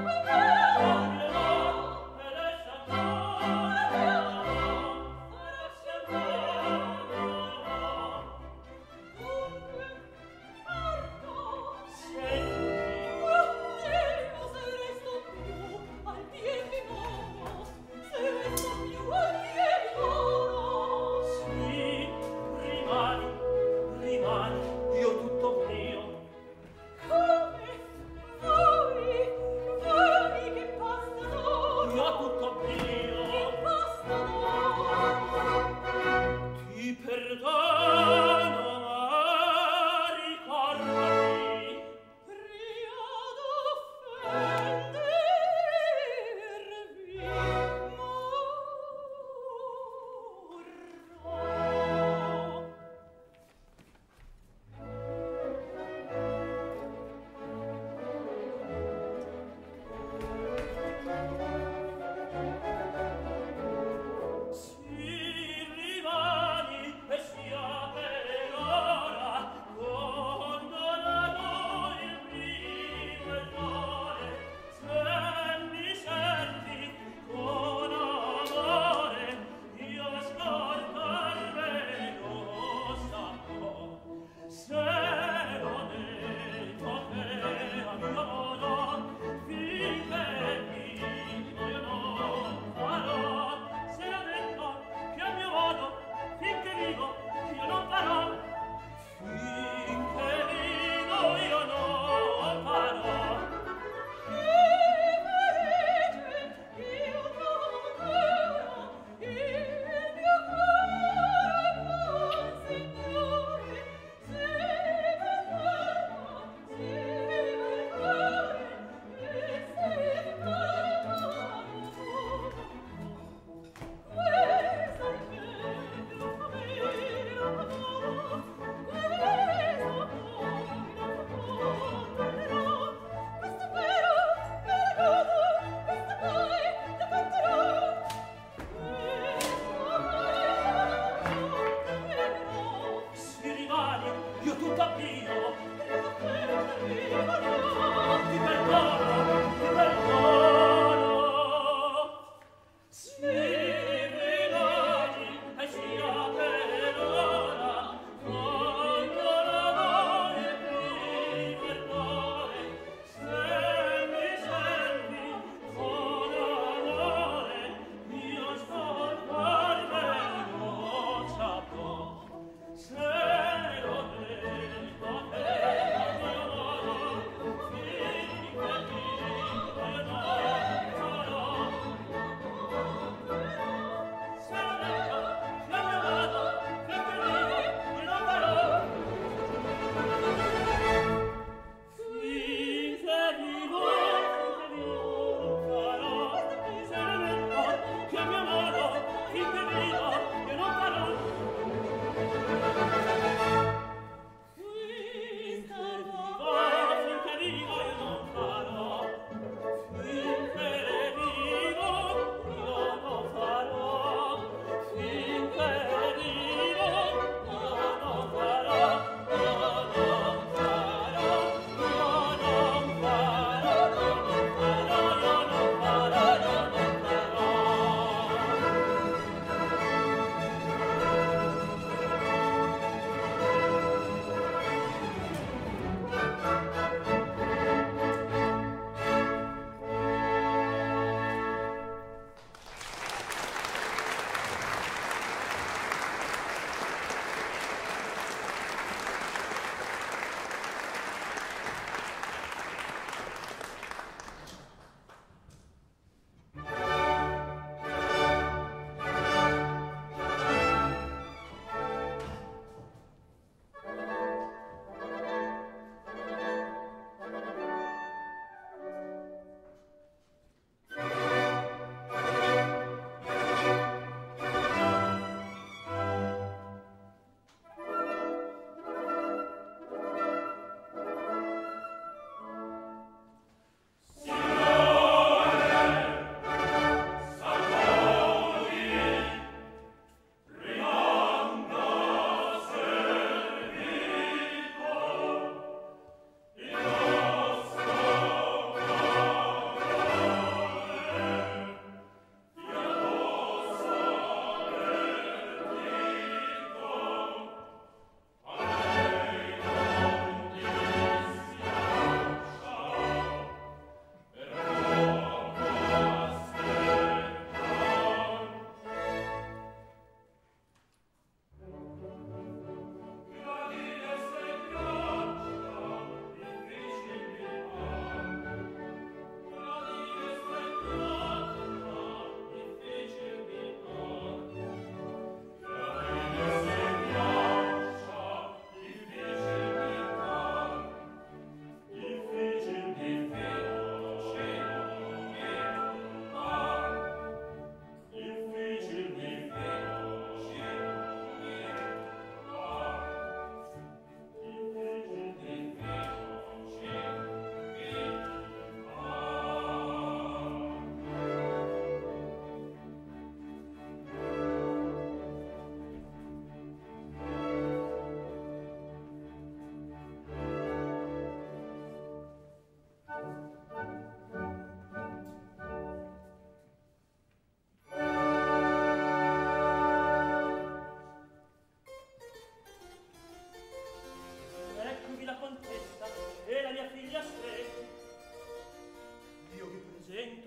Come voi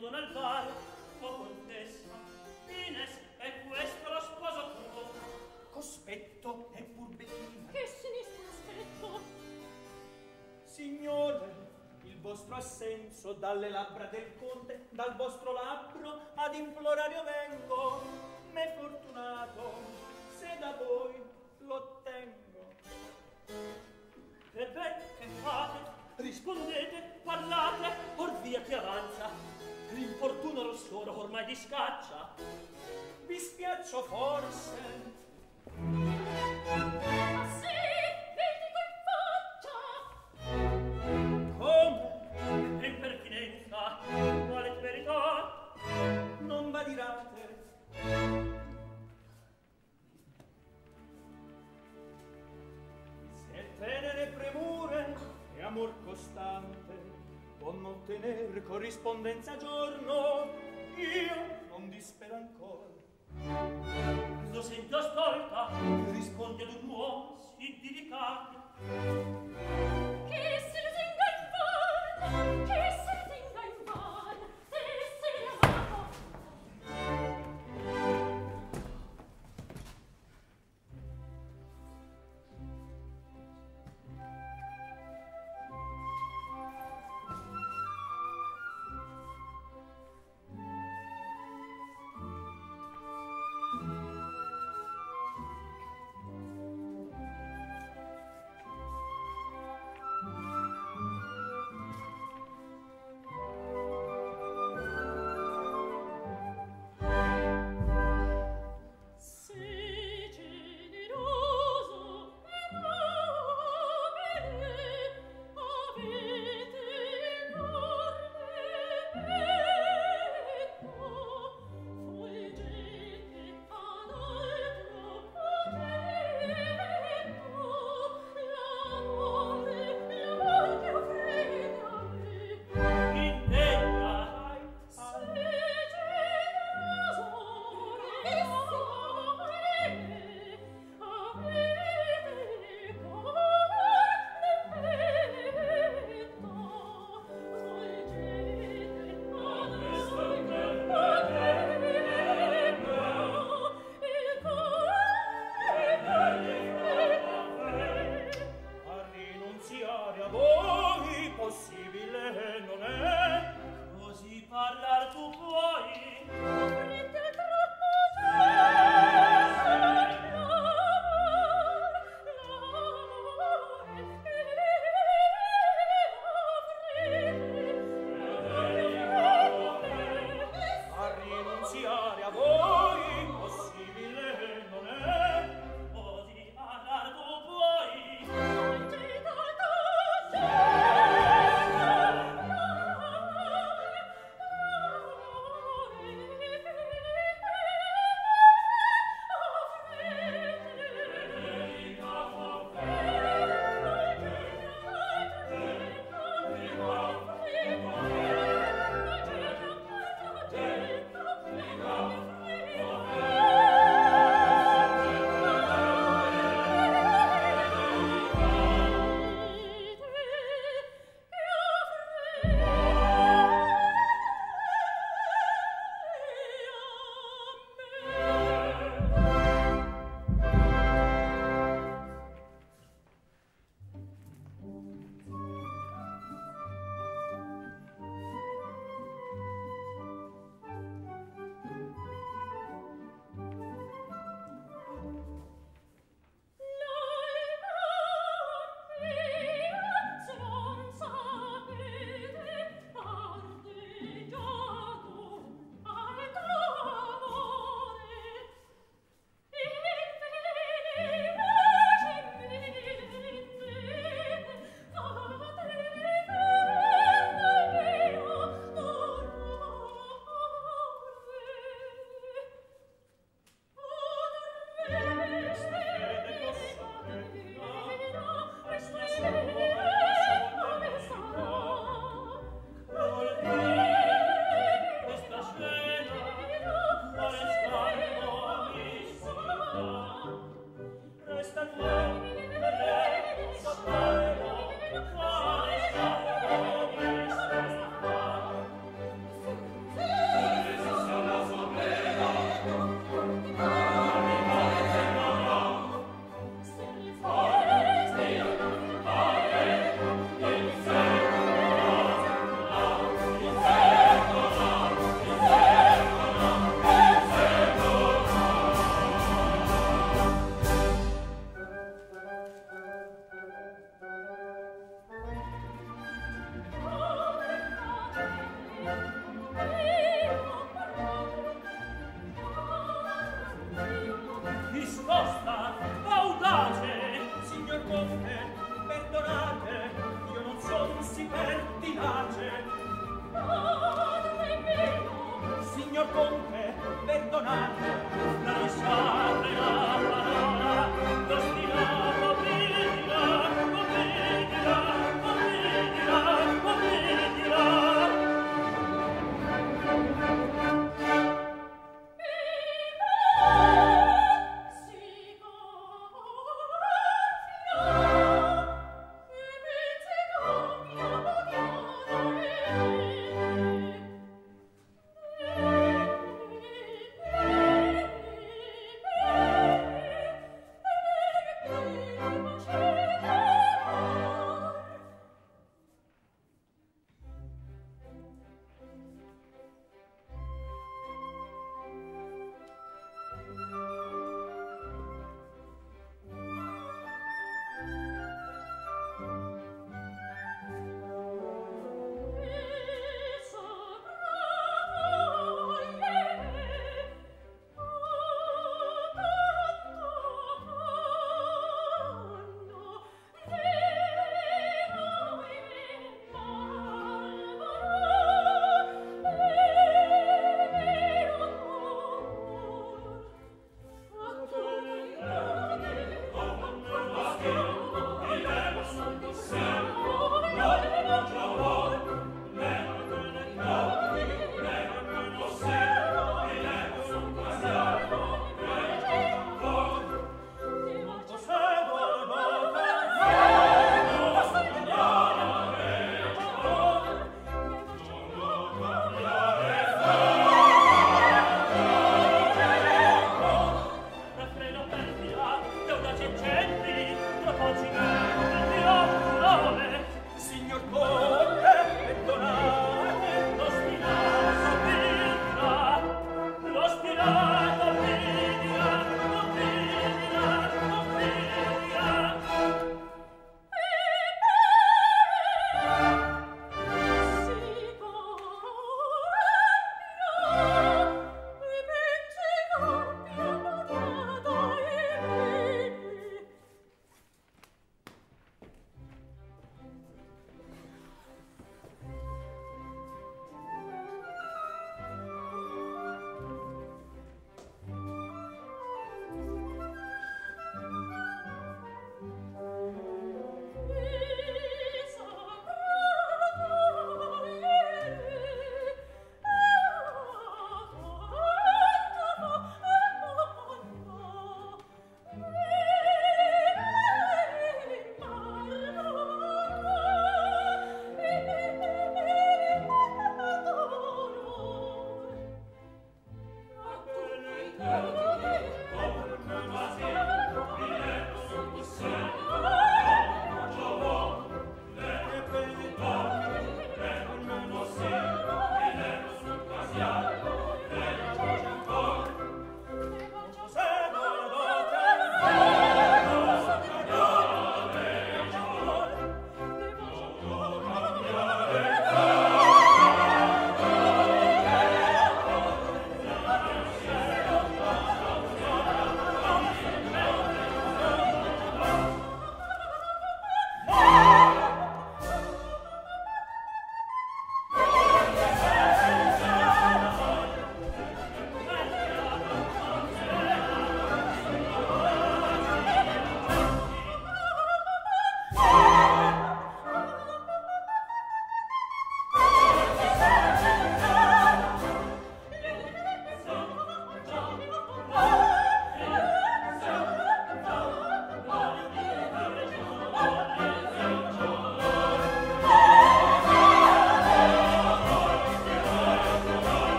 don Alvaro, o contessa, Ines, è questo lo sposo tuo? Cospetto è pur bellina. Che sinistro aspetto! Signore, il vostro assenso dalle labbra del conte, dal vostro labbro ad implorare io vengo. M'è fortunato, se da voi l'ottengo. E beh, che fate? Rispondete, parlate, or via che avanza. L'importuno rossoro ormai vi scaccia. Vi spiaccio forse? Ma sì, vi dico in faccia! Come? Che impertinenza, quale verità? Non badirate? Se tenere premure e amor costante può non tener corrispondenza a giorno, io non dispero ancora. Lo sento stolta, rispondi ad un uomo sì delicato. Che se lo tenga in van, che se lo tenga in van, se sei amato.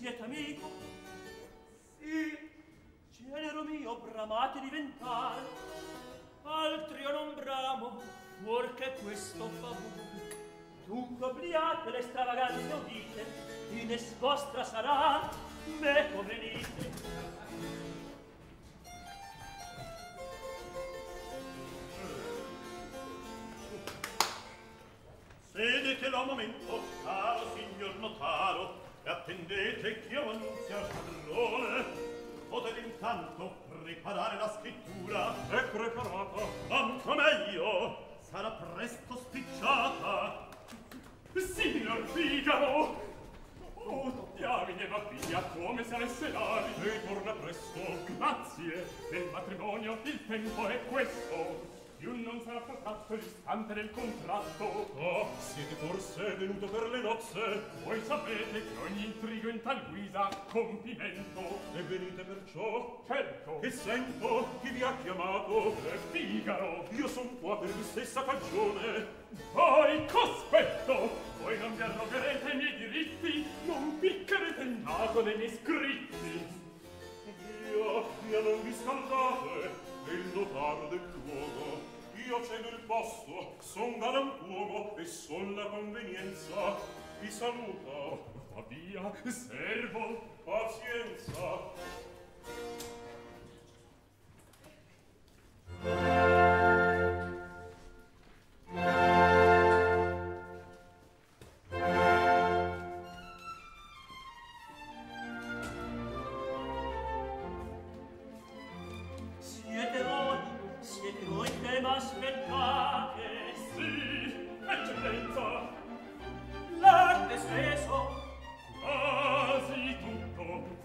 siete amico? Sì, genero mio, bramate diventare, altri io non bramo, fuor che questo favore. Dunque obliate le stravaganze udite, Ines vostra sarà, meco venite. Sedete là un momento, caro signor notaro, e attendete che io annunzia al padrone. Potete intanto preparare la scrittura. È preparata. Tanto meglio, sarà presto spicciata. Signor Figaro! Oh, diamine, ma figlia, come se avesse l'aria. Lei torna presto. Grazie, del matrimonio il tempo è questo. Più non sarà protratto l'istante del contratto. Oh, siete forse venuto per le nozze? Voi sapete che ogni intrigo in tal guisa ha compimento. E venite perciò? Certo. E sento chi vi ha chiamato. È Figaro. Io son qua per la stessa cagione. Voi cospetto! Voi non vi arrogherete i miei diritti, non piccherete il naso nei miei scritti. Via, non vi scaldate, è il notaro del luogo. Io cedo il posto, son galantuomo e son la convenienza. Vi saluta. Va via, servo. Pazienza. Siete voi che m'aspettate? Sì, eccellenza. L'arte speso? Quasi tutto.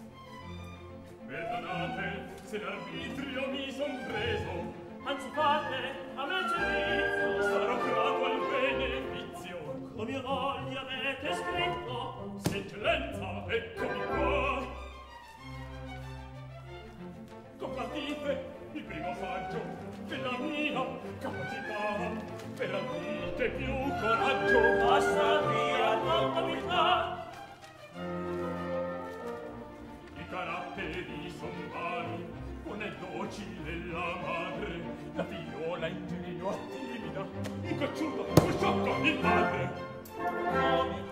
Perdonate se l'arbitrio mi son preso. Anzi fate a me servizio. Sarò grato al benefizio. Come io voglio avete scritto. Eccellenza, eccomi qua. Compatite il primo saggio della mia capacità. Per avvite più coraggio. Passa via l'autorità. I caratteri son vari, non è docile la madre, la figliola ingenio timida, un cocciuto, un sciocco il padre. Come?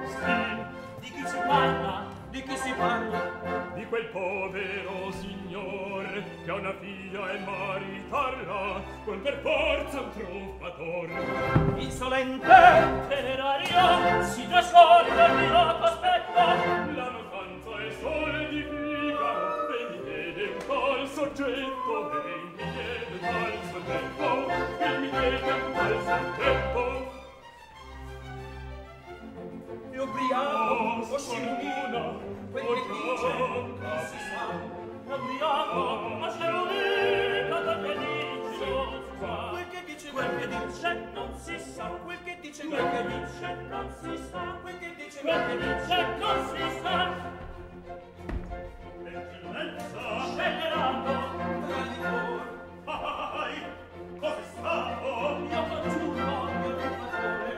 Sì, Di chi si parla? Di chi si parla? di quel povero signor che ha una figlia e maritarla con per forza un truffator. Insolente tenerario, si trascorre il mio cospetto. La mancanza è sole di Figaro e mi vede un tal soggetto e mi vede un tal soggetto e mi vede un tal soggetto. E ubriaco, o quel che dice consista Eccellenza scellerato traditor cos'è stato? io congiuro mio fattore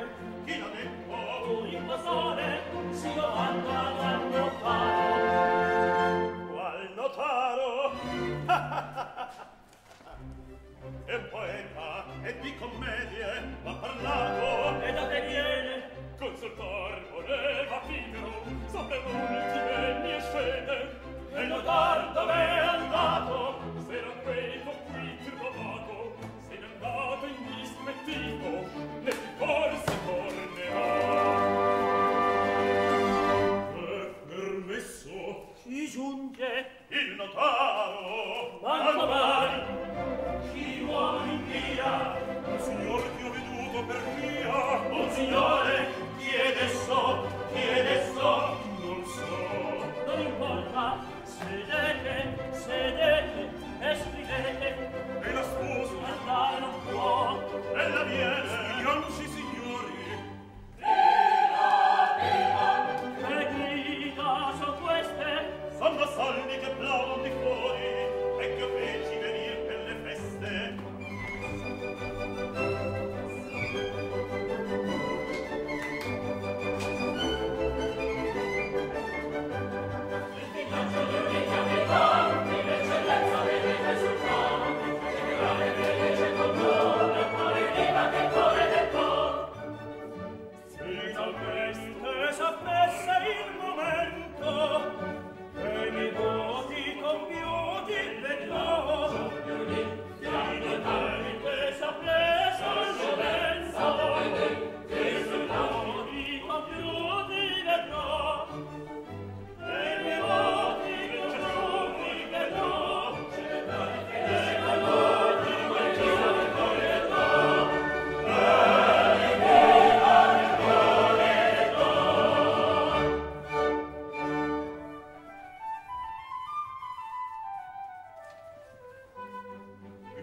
Chi l'ha detto? tu impostore s'io vado al notaro Qual notaro? È un poeta e di commedie m'ha parlato e da te viene Consultar voleva pigro sopra l'ultime mie scene e notar dov'è andato s'era quello qui trovato se n'è andato indismettito nel forse tornerà è permesso chi giunge il notaro manco mai chi uomo in via il signor che ho veduto per via un signore chi è esso non so non importa sedete sedete e scrivete e la sposa andare non può ella viene scriviamoci signori che grida son queste son vassalli che plaudono di fuori e che feci venir per le feste finalmente s'appressa il momento che mi voti compiuti vedrò finalmente s'appressa il momento che mi voti compiuti vedrò e mi voti compiuti vedrò e mi voti compiuti vedrò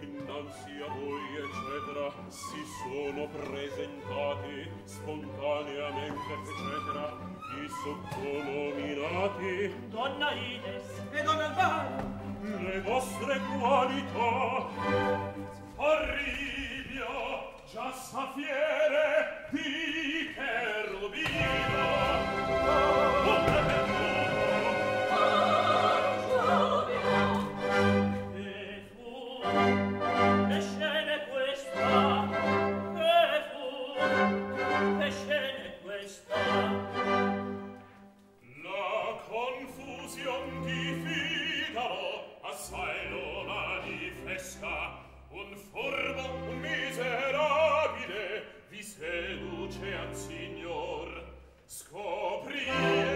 innanzi a voi eccetera si sono presentati spontaneamente eccetera i sottonominati Donna Ides e Don Alvaro le vostre qualità arrivia già saffiere di cherubino e fu che scena è questa e fu che scena è questa la confusion di Figaro assai lo manifesta un furbo, un miserabile vi seduce al signor scoprire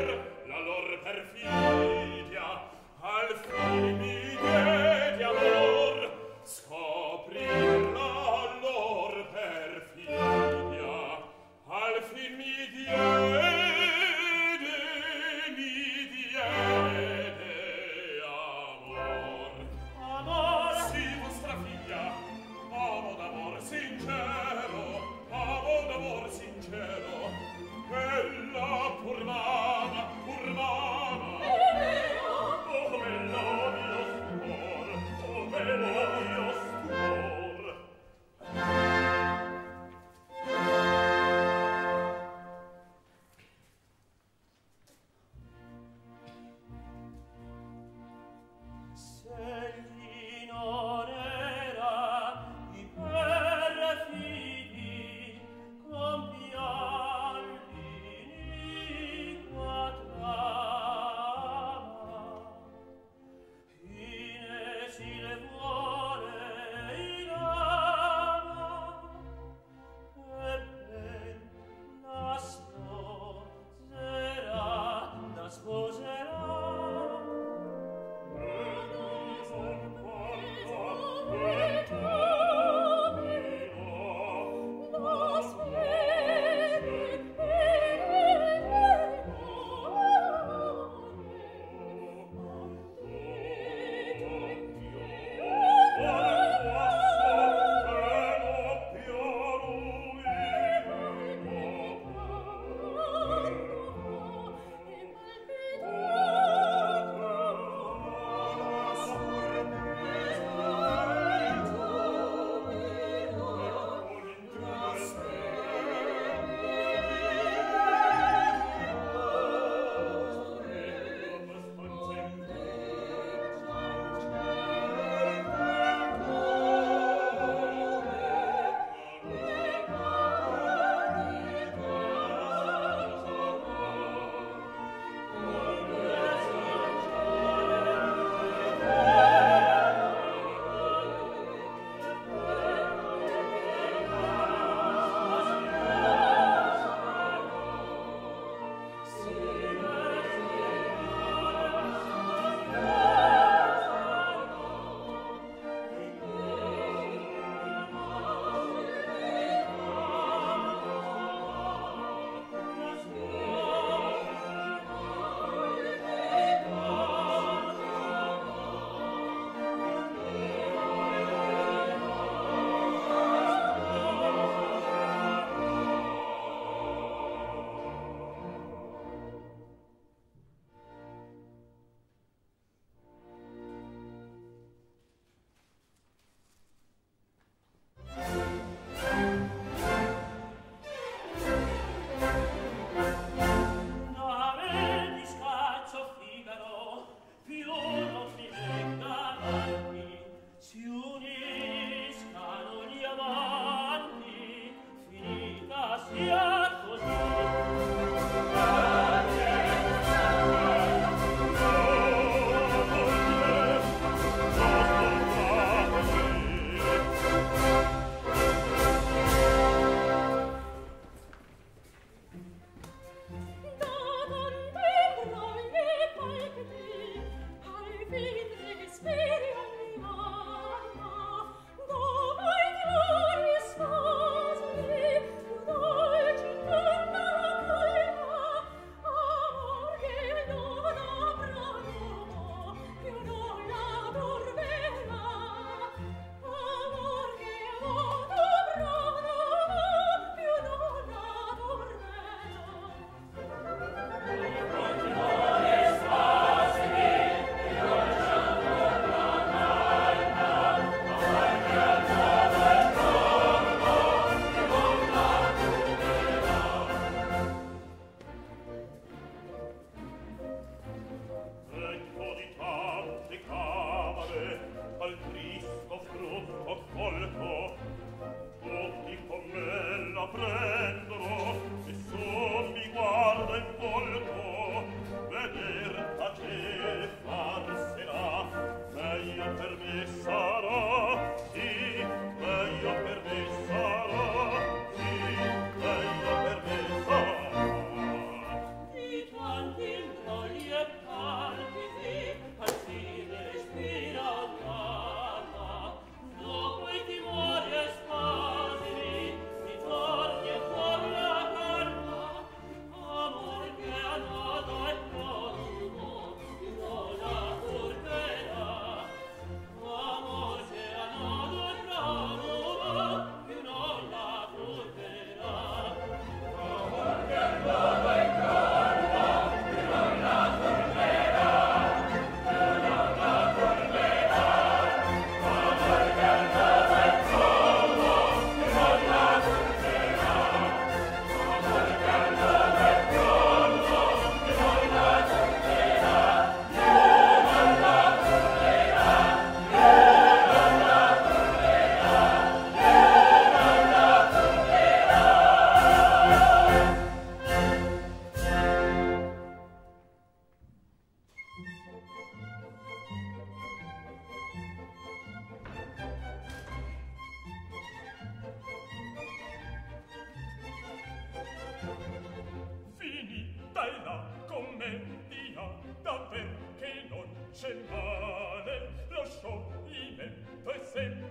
sempre